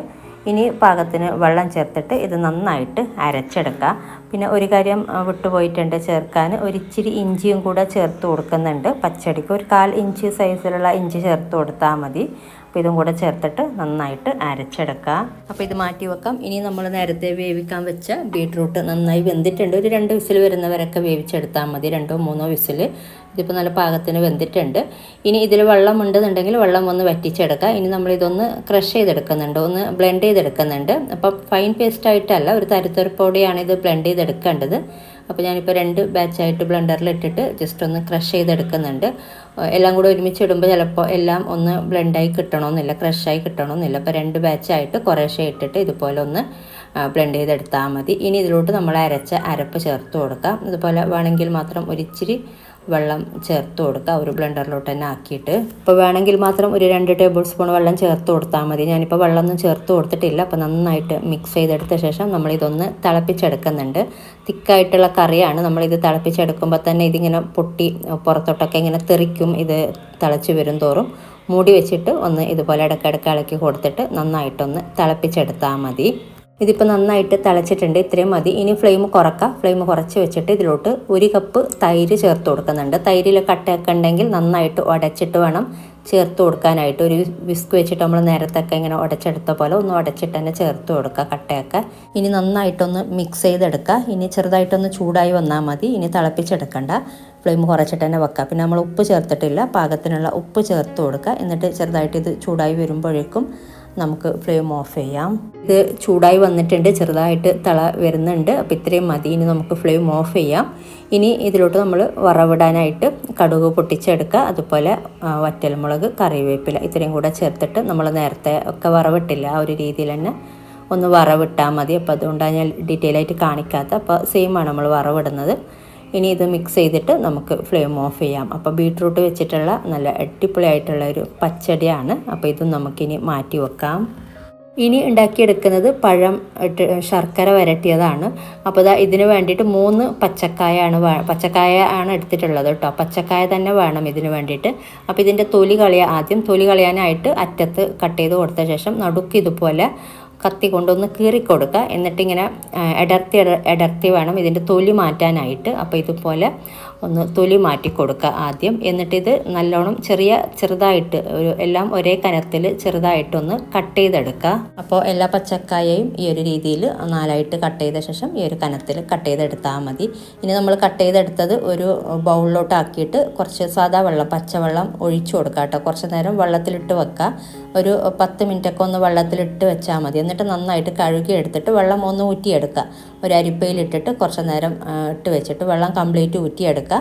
ഇനി പാകത്തിന് വെള്ളം ചേർത്തിട്ട് ഇത് നന്നായിട്ട് അരച്ചെടുക്കുക. പിന്നെ ഒരു കാര്യം വിട്ടുപോയിട്ടുണ്ട് ചേർക്കാൻ, ഒരിച്ചിരി ഇഞ്ചിയും കൂടെ ചേർത്ത് കൊടുക്കുന്നുണ്ട് പച്ചടിക്ക്. ഒരു 1/4 ഇഞ്ച് സൈസിലുള്ള ഇഞ്ചി ചേർത്ത് കൊടുത്താൽ മതി. അപ്പോൾ ഇതും കൂടെ ചേർത്തിട്ട് നന്നായിട്ട് അരച്ചെടുക്കുക. അപ്പോൾ ഇത് മാറ്റി വെക്കാം. ഇനി നമ്മൾ നേരത്തെ വേവിക്കാൻ വെച്ച ബീട്രൂട്ട് നന്നായി വെന്തിട്ടുണ്ട്. ഒരു 2 വിസിൽ വരുന്നവരൊക്കെ വേവിച്ചെടുത്താൽ മതി, 2 or 3 വിസിൽ. ഇതിപ്പോൾ നല്ല പാകത്തിന് വെന്തിട്ടുണ്ട്. ഇനി ഇതിൽ വെള്ളം ഉണ്ടെന്നുണ്ടെങ്കിൽ വെള്ളം ഒന്ന് വറ്റിച്ചെടുക്കുക. ഇനി നമ്മളിതൊന്ന് ക്രഷ് ചെയ്തെടുക്കുന്നുണ്ട്, ഒന്ന് ബ്ലെൻഡ് ചെയ്തെടുക്കുന്നുണ്ട്. അപ്പോൾ ഫൈൻ പേസ്റ്റായിട്ടല്ല, ഒരു തരിത്തരിപ്പോടെയാണ് ഇത് ബ്ലെൻഡ് ചെയ്തെടുക്കേണ്ടത്. അപ്പോൾ ഞാനിപ്പോൾ 2 ബാച്ചായിട്ട് ബ്ലെൻഡറിലിട്ടിട്ട് ജസ്റ്റ് ഒന്ന് ക്രഷ് ചെയ്തെടുക്കുന്നുണ്ട്. എല്ലാം കൂടെ ഒരുമിച്ച് ഇടുമ്പോൾ ചിലപ്പോൾ എല്ലാം ഒന്ന് ബ്ലെൻഡായി കിട്ടണമെന്നില്ല, ക്രഷായി കിട്ടണമെന്നില്ല. അപ്പോൾ 2 ബാച്ചായിട്ട് കുറേശ്ശെ ഇട്ടിട്ട് ഇതുപോലെ ഒന്ന് ബ്ലെൻഡ് ചെയ്തെടുത്താൽ മതി. ഇനി ഇതിലോട്ട് നമ്മൾ അരച്ച അരപ്പ് ചേർത്ത് കൊടുക്കാം. ഇതുപോലെ വേണമെങ്കിൽ മാത്രം ഒരിച്ചിരി വെള്ളം ചേർത്ത് കൊടുക്കുക, ഒരു ബ്ലെൻഡറിലോട്ട് തന്നെ ആക്കിയിട്ട്. ഇപ്പോൾ വേണമെങ്കിൽ മാത്രം ഒരു 2 ടേബിൾ സ്പൂൺ വെള്ളം ചേർത്ത് കൊടുത്താൽ മതി. ഞാനിപ്പോൾ വെള്ളമൊന്നും ചേർത്ത് കൊടുത്തിട്ടില്ല. അപ്പോൾ നന്നായിട്ട് മിക്സ് ചെയ്തെടുത്ത ശേഷം നമ്മളിതൊന്ന് തിളപ്പിച്ചെടുക്കുന്നുണ്ട്. തിക്കായിട്ടുള്ള കറിയാണ്. നമ്മളിത് തിളപ്പിച്ചെടുക്കുമ്പോൾ തന്നെ ഇതിങ്ങനെ പൊട്ടി പുറത്തോട്ടൊക്കെ ഇങ്ങനെ തെറിക്കും. ഇത് തിളച്ച് വരും തോറും മൂടി വെച്ചിട്ട് ഒന്ന് ഇതുപോലെ ഇടയ്ക്കിടയ്ക്ക് ഇളക്കി കൊടുത്തിട്ട് നന്നായിട്ടൊന്ന് തിളപ്പിച്ചെടുത്താൽ മതി. ഇതിപ്പോൾ നന്നായിട്ട് തിളച്ചിട്ടുണ്ട്, ഇത്രയും മതി. ഇനി ഫ്ലെയിം കുറക്കുക. ഫ്ലെയിം കുറച്ച് വെച്ചിട്ട് ഇതിലോട്ട് 1 കപ്പ് തൈര് ചേർത്ത് കൊടുക്കുന്നുണ്ട്. തൈരിൽ കട്ടയൊക്കെ ഉണ്ടെങ്കിൽ നന്നായിട്ട് ഉടച്ചിട്ട് വേണം ചേർത്ത് കൊടുക്കാനായിട്ട്. ഒരു വിസ്ക് വെച്ചിട്ട് നമ്മൾ നേരത്തൊക്കെ ഇങ്ങനെ ഉടച്ചെടുത്ത പോലെ ഒന്ന് ഉടച്ചിട്ട് തന്നെ ചേർത്ത് കൊടുക്കുക കട്ടയൊക്കെ. ഇനി നന്നായിട്ടൊന്ന് മിക്സ് ചെയ്തെടുക്കുക. ഇനി ചെറുതായിട്ടൊന്ന് ചൂടായി വന്നാൽ മതി. ഇനി തിളപ്പിച്ചെടുക്കണ്ട, ഫ്ലെയിം കുറച്ചിട്ട് തന്നെ വെക്കുക. പിന്നെ നമ്മൾ ഉപ്പ് ചേർത്തിട്ടില്ല, പാകത്തിനുള്ള ഉപ്പ് ചേർത്ത് കൊടുക്കുക. എന്നിട്ട് ചെറുതായിട്ട് ഇത് ചൂടായി വരുമ്പോഴേക്കും നമുക്ക് ഫ്ലെയിം ഓഫ് ചെയ്യാം. ഇത് ചൂടായി വന്നിട്ടുണ്ട്, ചെറുതായിട്ട് തിള വരുന്നുണ്ട്. അപ്പോൾ ഇത്രയും മതി. ഇനി നമുക്ക് ഫ്ലെയിം ഓഫ് ചെയ്യാം. ഇനി ഇതിലോട്ട് നമ്മൾ വറവിടാനായിട്ട് കടുക് പൊട്ടിച്ചെടുക്കുക, അതുപോലെ വറ്റൽമുളക്, കറിവേപ്പില ഇത്രയും കൂടെ ചേർത്തിട്ട് നമ്മൾ നേരത്തെ ഒക്കെ വറവിട്ടില്ല ആ ഒരു രീതിയിൽ തന്നെ ഒന്ന് വറവിട്ടാൽ മതി. അപ്പോൾ അതുകൊണ്ടാണ് ഞാൻ ഡീറ്റെയിൽ ആയിട്ട് കാണിക്കാത്ത. അപ്പോൾ സെയിമാണ് നമ്മൾ വറവിടുന്നത്. ഇനി ഇത് മിക്സ് ചെയ്തിട്ട് നമുക്ക് ഫ്ലെയിം ഓഫ് ചെയ്യാം. അപ്പോൾ ബീട്രൂട്ട് വെച്ചിട്ടുള്ള നല്ല അടിപൊളിയായിട്ടുള്ള ഒരു പച്ചടിയാണ്. അപ്പോൾ ഇതും നമുക്കിനി മാറ്റി വെക്കാം. ഇനി ഉണ്ടാക്കിയെടുക്കുന്നത് പഴം ശർക്കര വരട്ടിയതാണ്. അപ്പോൾ ഇതിന് വേണ്ടിയിട്ട് 3 പച്ചക്കായ ആണ് എടുത്തിട്ടുള്ളത് കേട്ടോ. പച്ചക്കായ തന്നെ വേണം ഇതിന് വേണ്ടിയിട്ട്. അപ്പോൾ ഇതിൻ്റെ തൊലി ആദ്യം തൊലി കളയാനായിട്ട് അറ്റത്ത് കട്ട് ചെയ്ത് കൊടുത്ത ശേഷം നടുക്ക് ഇതുപോലെ കത്തി കൊണ്ടൊന്ന് കീറിക്കൊടുക്കുക. എന്നിട്ടിങ്ങനെ അടർത്തി വേണം ഇതിൻ്റെ തൊലി മാറ്റാനായിട്ട്. അപ്പോൾ ഇതുപോലെ ഒന്ന് തൊലി മാറ്റി കൊടുക്കുക ആദ്യം. എന്നിട്ടിത് നല്ലോണം ചെറുതായിട്ട് എല്ലാം ഒരേ കനത്തിൽ ചെറുതായിട്ടൊന്ന് കട്ട് ചെയ്തെടുക്കുക. അപ്പോൾ എല്ലാ പച്ചക്കായയും ഈ ഒരു രീതിയിൽ 4ആയിട്ട് കട്ട് ചെയ്ത ശേഷം ഈ ഒരു കനത്തിൽ കട്ട് ചെയ്തെടുത്താൽ മതി. ഇനി നമ്മൾ കട്ട് ചെയ്തെടുത്തത് ഒരു ബൗളിലോട്ട് ആക്കിയിട്ട് കുറച്ച് സാദാ വെള്ളം, പച്ചവെള്ളം ഒഴിച്ചു കൊടുക്കുക കേട്ടോ. കുറച്ച് നേരം വെള്ളത്തിലിട്ട് വെക്കുക. ഒരു 10 മിനിറ്റൊക്കെ ഒന്ന് വെള്ളത്തിലിട്ട് വെച്ചാൽ മതി. എന്നിട്ട് നന്നായിട്ട് കഴുകി എടുത്തിട്ട് വെള്ളം ഒന്ന് ഊറ്റിയെടുക്കുക. ഒരു അരിപ്പയിലിട്ടിട്ട് കുറച്ച് നേരം ഇട്ട് വെച്ചിട്ട് വെള്ളം കംപ്ലീറ്റ് ഊറ്റിയെടുക്കുക.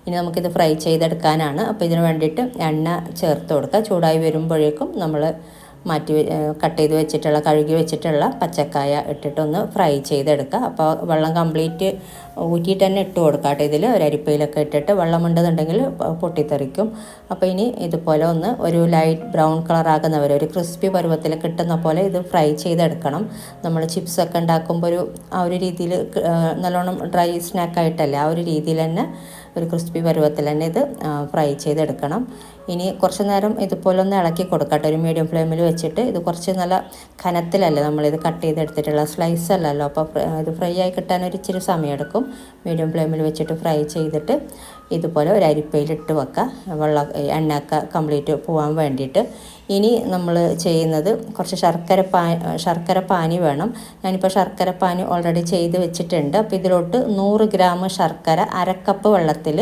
ഇനി നമുക്കിത് ഫ്രൈ ചെയ്തെടുക്കാനാണ്. അപ്പോൾ ഇതിന് വേണ്ടിയിട്ട് എണ്ണ ചേർത്ത് കൊടുക്കുക. ചൂടായി വരുമ്പോഴേക്കും നമ്മൾ കട്ട് ചെയ്ത് വെച്ചിട്ടുള്ള കഴുകി വെച്ചിട്ടുള്ള പച്ചക്കായ ഇട്ടിട്ടൊന്ന് ഫ്രൈ ചെയ്തെടുക്കുക. അപ്പോൾ വെള്ളം കംപ്ലീറ്റ് ഊറ്റിയിട്ട് തന്നെ ഇട്ട് കൊടുക്കുക കേട്ടോ. ഇതിൽ ഒരു അരിപ്പയിലൊക്കെ ഇട്ടിട്ട് വെള്ളമുണ്ടെന്നുണ്ടെങ്കിൽ പൊട്ടിത്തെറിക്കും. അപ്പോൾ ഇനി ഇതുപോലെ ഒരു ലൈറ്റ് ബ്രൗൺ കളറാകുന്നവരെ ഒരു ക്രിസ്പി പരുവത്തിൽ കിട്ടുന്ന പോലെ ഇത് ഫ്രൈ ചെയ്തെടുക്കണം. നമ്മൾ ചിപ്സൊക്കെ ഉണ്ടാക്കുമ്പോൾ ആ ഒരു രീതിയിൽ നല്ലോണം ഡ്രൈ സ്നാക്കായിട്ടല്ലേ, ആ ഒരു രീതിയിൽ തന്നെ ഒരു ക്രിസ്പി പരുവത്തിൽ തന്നെ ഇത് ഫ്രൈ ചെയ്തെടുക്കണം. ഇനി കുറച്ച് നേരം ഇതുപോലെ ഒന്ന് ഇളക്കി കൊടുക്കട്ടെ, ഒരു മീഡിയം ഫ്ലെയിമിൽ വെച്ചിട്ട്. ഇത് കുറച്ച് നല്ല കനത്തിലല്ലേ നമ്മളിത് കട്ട് ചെയ്തെടുത്തിട്ടുള്ള, സ്ലൈസ് അല്ലല്ലോ. അപ്പോൾ ഇത് ഫ്രൈ ആയി കിട്ടാൻ ഒരു ഇച്ചിരി സമയമെടുക്കും. മീഡിയം ഫ്ലെയിമിൽ വെച്ചിട്ട് ഫ്രൈ ചെയ്തിട്ട് ഇതുപോലെ ഒരു അരിപ്പയിലിട്ട് വെക്കുക, എണ്ണയൊക്കെ കംപ്ലീറ്റ് പോകാൻ വേണ്ടിയിട്ട്. ഇനി നമ്മൾ ചെയ്യുന്നത് കുറച്ച് ശർക്കര പാനി വേണം. ഞാനിപ്പോൾ ശർക്കര പാനി ഓൾറെഡി ചെയ്ത് വെച്ചിട്ടുണ്ട്. അപ്പോൾ ഇതിലോട്ട് 100 ഗ്രാം ശർക്കര 1/2 കപ്പ് വെള്ളത്തിൽ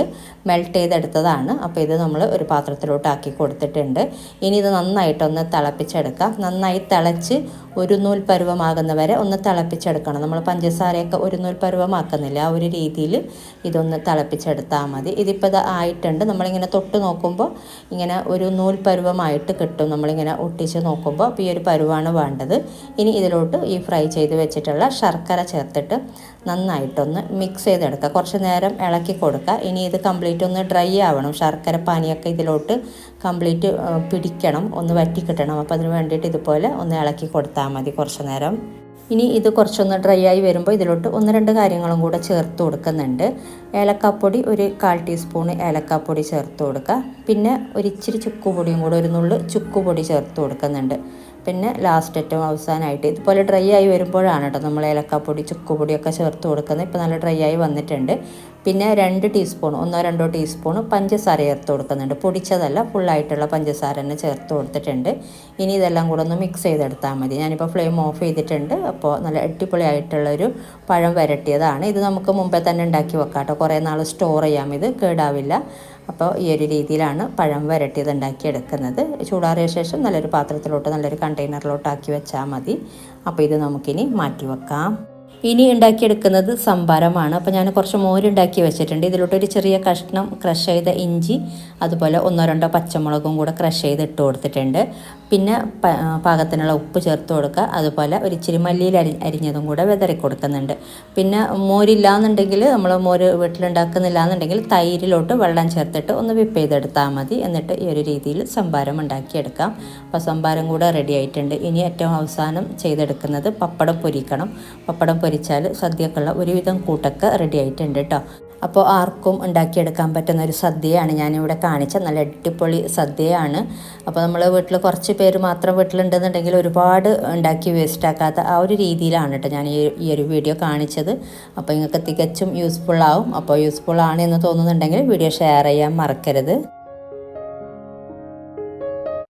മെൽറ്റ് ചെയ്തെടുത്തതാണ്. അപ്പോൾ ഇത് നമ്മൾ ഒരു പാത്രത്തിലോട്ട് ആക്കി കൊടുത്തിട്ടുണ്ട്. ഇനി ഇത് നന്നായിട്ടൊന്ന് തിളപ്പിച്ചെടുക്കാം. നന്നായി തിളച്ച് ഒരു നൂൽ പരുവമാകുന്നവരെ ഒന്ന് തിളപ്പിച്ചെടുക്കണം. നമ്മൾ പഞ്ചസാരയൊക്കെ ഒരു നൂൽ പരുവമാക്കുന്നില്ല, ആ ഒരു രീതിയിൽ ഇതൊന്ന് തിളപ്പിച്ചെടുത്താൽ മതി. ഇതിപ്പോൾ ഇത് ആയിട്ടുണ്ട്. നമ്മളിങ്ങനെ തൊട്ട് നോക്കുമ്പോൾ ഇങ്ങനെ ഒരു നൂൽ പരുവമായിട്ട് കിട്ടും. നമ്മളിങ്ങനെ ഒട്ടിച്ച് നോക്കുമ്പോൾ അപ്പോൾ ഈ ഒരു പരുവാണ് വേണ്ടത്. ഇനി ഇതിലോട്ട് ഈ ഫ്രൈ ചെയ്ത് വെച്ചിട്ടുള്ള ശർക്കര ചേർത്തിട്ട് നന്നായിട്ടൊന്ന് മിക്സ് ചെയ്തെടുക്കുക. കുറച്ച് നേരം ഇളക്കി കൊടുക്കുക. ഇനി ഇത് കംപ്ലീറ്റ് ഒന്ന് ഡ്രൈ ആവണം. ശർക്കര പാനിയൊക്കെ ഇതിലോട്ട് കംപ്ലീറ്റ് പിടിക്കണം, ഒന്ന് വറ്റി കിട്ടണം. അപ്പോൾ അതിന് വേണ്ടിയിട്ട് ഇതുപോലെ ഒന്ന് ഇളക്കി കൊടുത്താൽ മതി കുറച്ച് നേരം. ഇനി ഇത് കുറച്ചൊന്ന് ഡ്രൈ ആയി വരുമ്പോൾ ഇതിലോട്ട് 1-2 കാര്യങ്ങളും കൂടെ ചേർത്ത് കൊടുക്കുന്നുണ്ട്. ഏലക്കാപ്പൊടി ഒരു 1/4 ടീസ്പൂൺ ഏലക്കാപ്പൊടി ചേർത്ത് കൊടുക്കുക. പിന്നെ ഒരു ഇച്ചിരി ചുക്കുപൊടിയും കൂടെ, ഒരു നുള്ള് ചുക്കുപൊടി ചേർത്ത് കൊടുക്കുന്നുണ്ട്. പിന്നെ ലാസ്റ്റ് ഏറ്റവും അവസാനമായിട്ട് ഇതുപോലെ ഡ്രൈ ആയി വരുമ്പോഴാണ് കേട്ടോ നമ്മൾ ഏലക്കാപ്പൊടി ചുക്കുപൊടിയൊക്കെ ചേർത്ത് കൊടുക്കുന്നത്. ഇപ്പോൾ നല്ല ഡ്രൈ ആയി വന്നിട്ടുണ്ട്. പിന്നെ 2 ടീസ്പൂൺ 1-2 ടീസ്പൂൺ പഞ്ചസാര ചേർത്ത് കൊടുക്കുന്നുണ്ട്. പൊടിച്ചതല്ല, ഫുള്ളായിട്ടുള്ള പഞ്ചസാര തന്നെ ചേർത്ത് കൊടുത്തിട്ടുണ്ട്. ഇനി ഇതെല്ലാം കൂടെ ഒന്ന് മിക്സ് ചെയ്തെടുത്താൽ മതി. ഞാനിപ്പോൾ ഫ്ലെയിം ഓഫ് ചെയ്തിട്ടുണ്ട്. അപ്പോൾ നല്ല അടിപൊളിയായിട്ടുള്ളൊരു പഴം വരട്ടിയതാണ്. ഇത് നമുക്ക് മുമ്പേ തന്നെ ഉണ്ടാക്കി വെക്കാം കേട്ടോ, കുറേ നാൾ സ്റ്റോർ ചെയ്യാം, ഇത് കേടാവില്ല. അപ്പോൾ ഈ ഒരു രീതിയിലാണ് പഴം വരട്ടിയത് ഉണ്ടാക്കിയെടുക്കുന്നത്. ചൂടാറിയ ശേഷം നല്ലൊരു പാത്രത്തിലോട്ട് നല്ലൊരു കണ്ടെയ്നറിലോട്ട് ആക്കി വെച്ചാൽ മതി. അപ്പോൾ ഇത് നമുക്കിനി മാറ്റി വെക്കാം. ഇനി ഉണ്ടാക്കിയെടുക്കുന്നത് സംഭാരമാണ്. അപ്പോൾ ഞാൻ കുറച്ച് മോരുണ്ടാക്കി വെച്ചിട്ടുണ്ട്. ഇതിലോട്ടൊരു ചെറിയ കഷ്ണം ക്രഷ് ചെയ്ത ഇഞ്ചി, അതുപോലെ 1-2 പച്ചമുളകും കൂടെ ക്രഷ് ചെയ്ത് ഇട്ട് കൊടുത്തിട്ടുണ്ട്. പിന്നെ പാകത്തിനുള്ള ഉപ്പ് ചേർത്ത് കൊടുക്കുക. അതുപോലെ ഒരു ഇച്ചിരി മല്ലിയിൽ അരിഞ്ഞതും കൂടെ വിതറി കൊടുക്കുന്നുണ്ട്. പിന്നെ മോരില്ലാന്നുണ്ടെങ്കിൽ, നമ്മൾ മോര് വീട്ടിലുണ്ടാക്കുന്നില്ല എന്നുണ്ടെങ്കിൽ തൈരിലോട്ട് വെള്ളം ചേർത്തിട്ട് ഒന്ന് വിപ്പ് ചെയ്തെടുത്താൽ മതി. എന്നിട്ട് ഈ ഒരു രീതിയിൽ സംഭാരം ഉണ്ടാക്കിയെടുക്കാം. അപ്പോൾ സംഭാരം കൂടെ റെഡി ആയിട്ടുണ്ട്. ഇനി ഏറ്റവും അവസാനം ചെയ്തെടുക്കുന്നത് പപ്പടം പൊരിക്കണം. പപ്പടം പൊരിച്ചാൽ സദ്യക്കുള്ള ഒരുവിധം കൂട്ടൊക്കെ റെഡി ആയിട്ടുണ്ട് കേട്ടോ. അപ്പോൾ ആർക്കും ഉണ്ടാക്കിയെടുക്കാൻ പറ്റുന്ന ഒരു സദ്യയാണ് ഞാനിവിടെ കാണിച്ച നല്ല അടിപൊളി സദ്യയാണ്. അപ്പോൾ നമ്മൾ വീട്ടിൽ കുറച്ച് പേര് മാത്രം വീട്ടിലുണ്ടെന്നുണ്ടെങ്കിൽ ഒരുപാട് ഉണ്ടാക്കി വേസ്റ്റ് ആക്കാത്ത ആ ഒരു രീതിയിലാണ് കേട്ടോ ഞാൻ ഈ ഒരു വീഡിയോ കാണിച്ചത്. അപ്പോൾ നിങ്ങൾക്ക് തികച്ചും യൂസ്ഫുൾ ആവും. അപ്പോൾ യൂസ്ഫുൾ ആണ് എന്ന് തോന്നുന്നുണ്ടെങ്കിൽ വീഡിയോ ഷെയർ ചെയ്യാൻ മറക്കരുത്.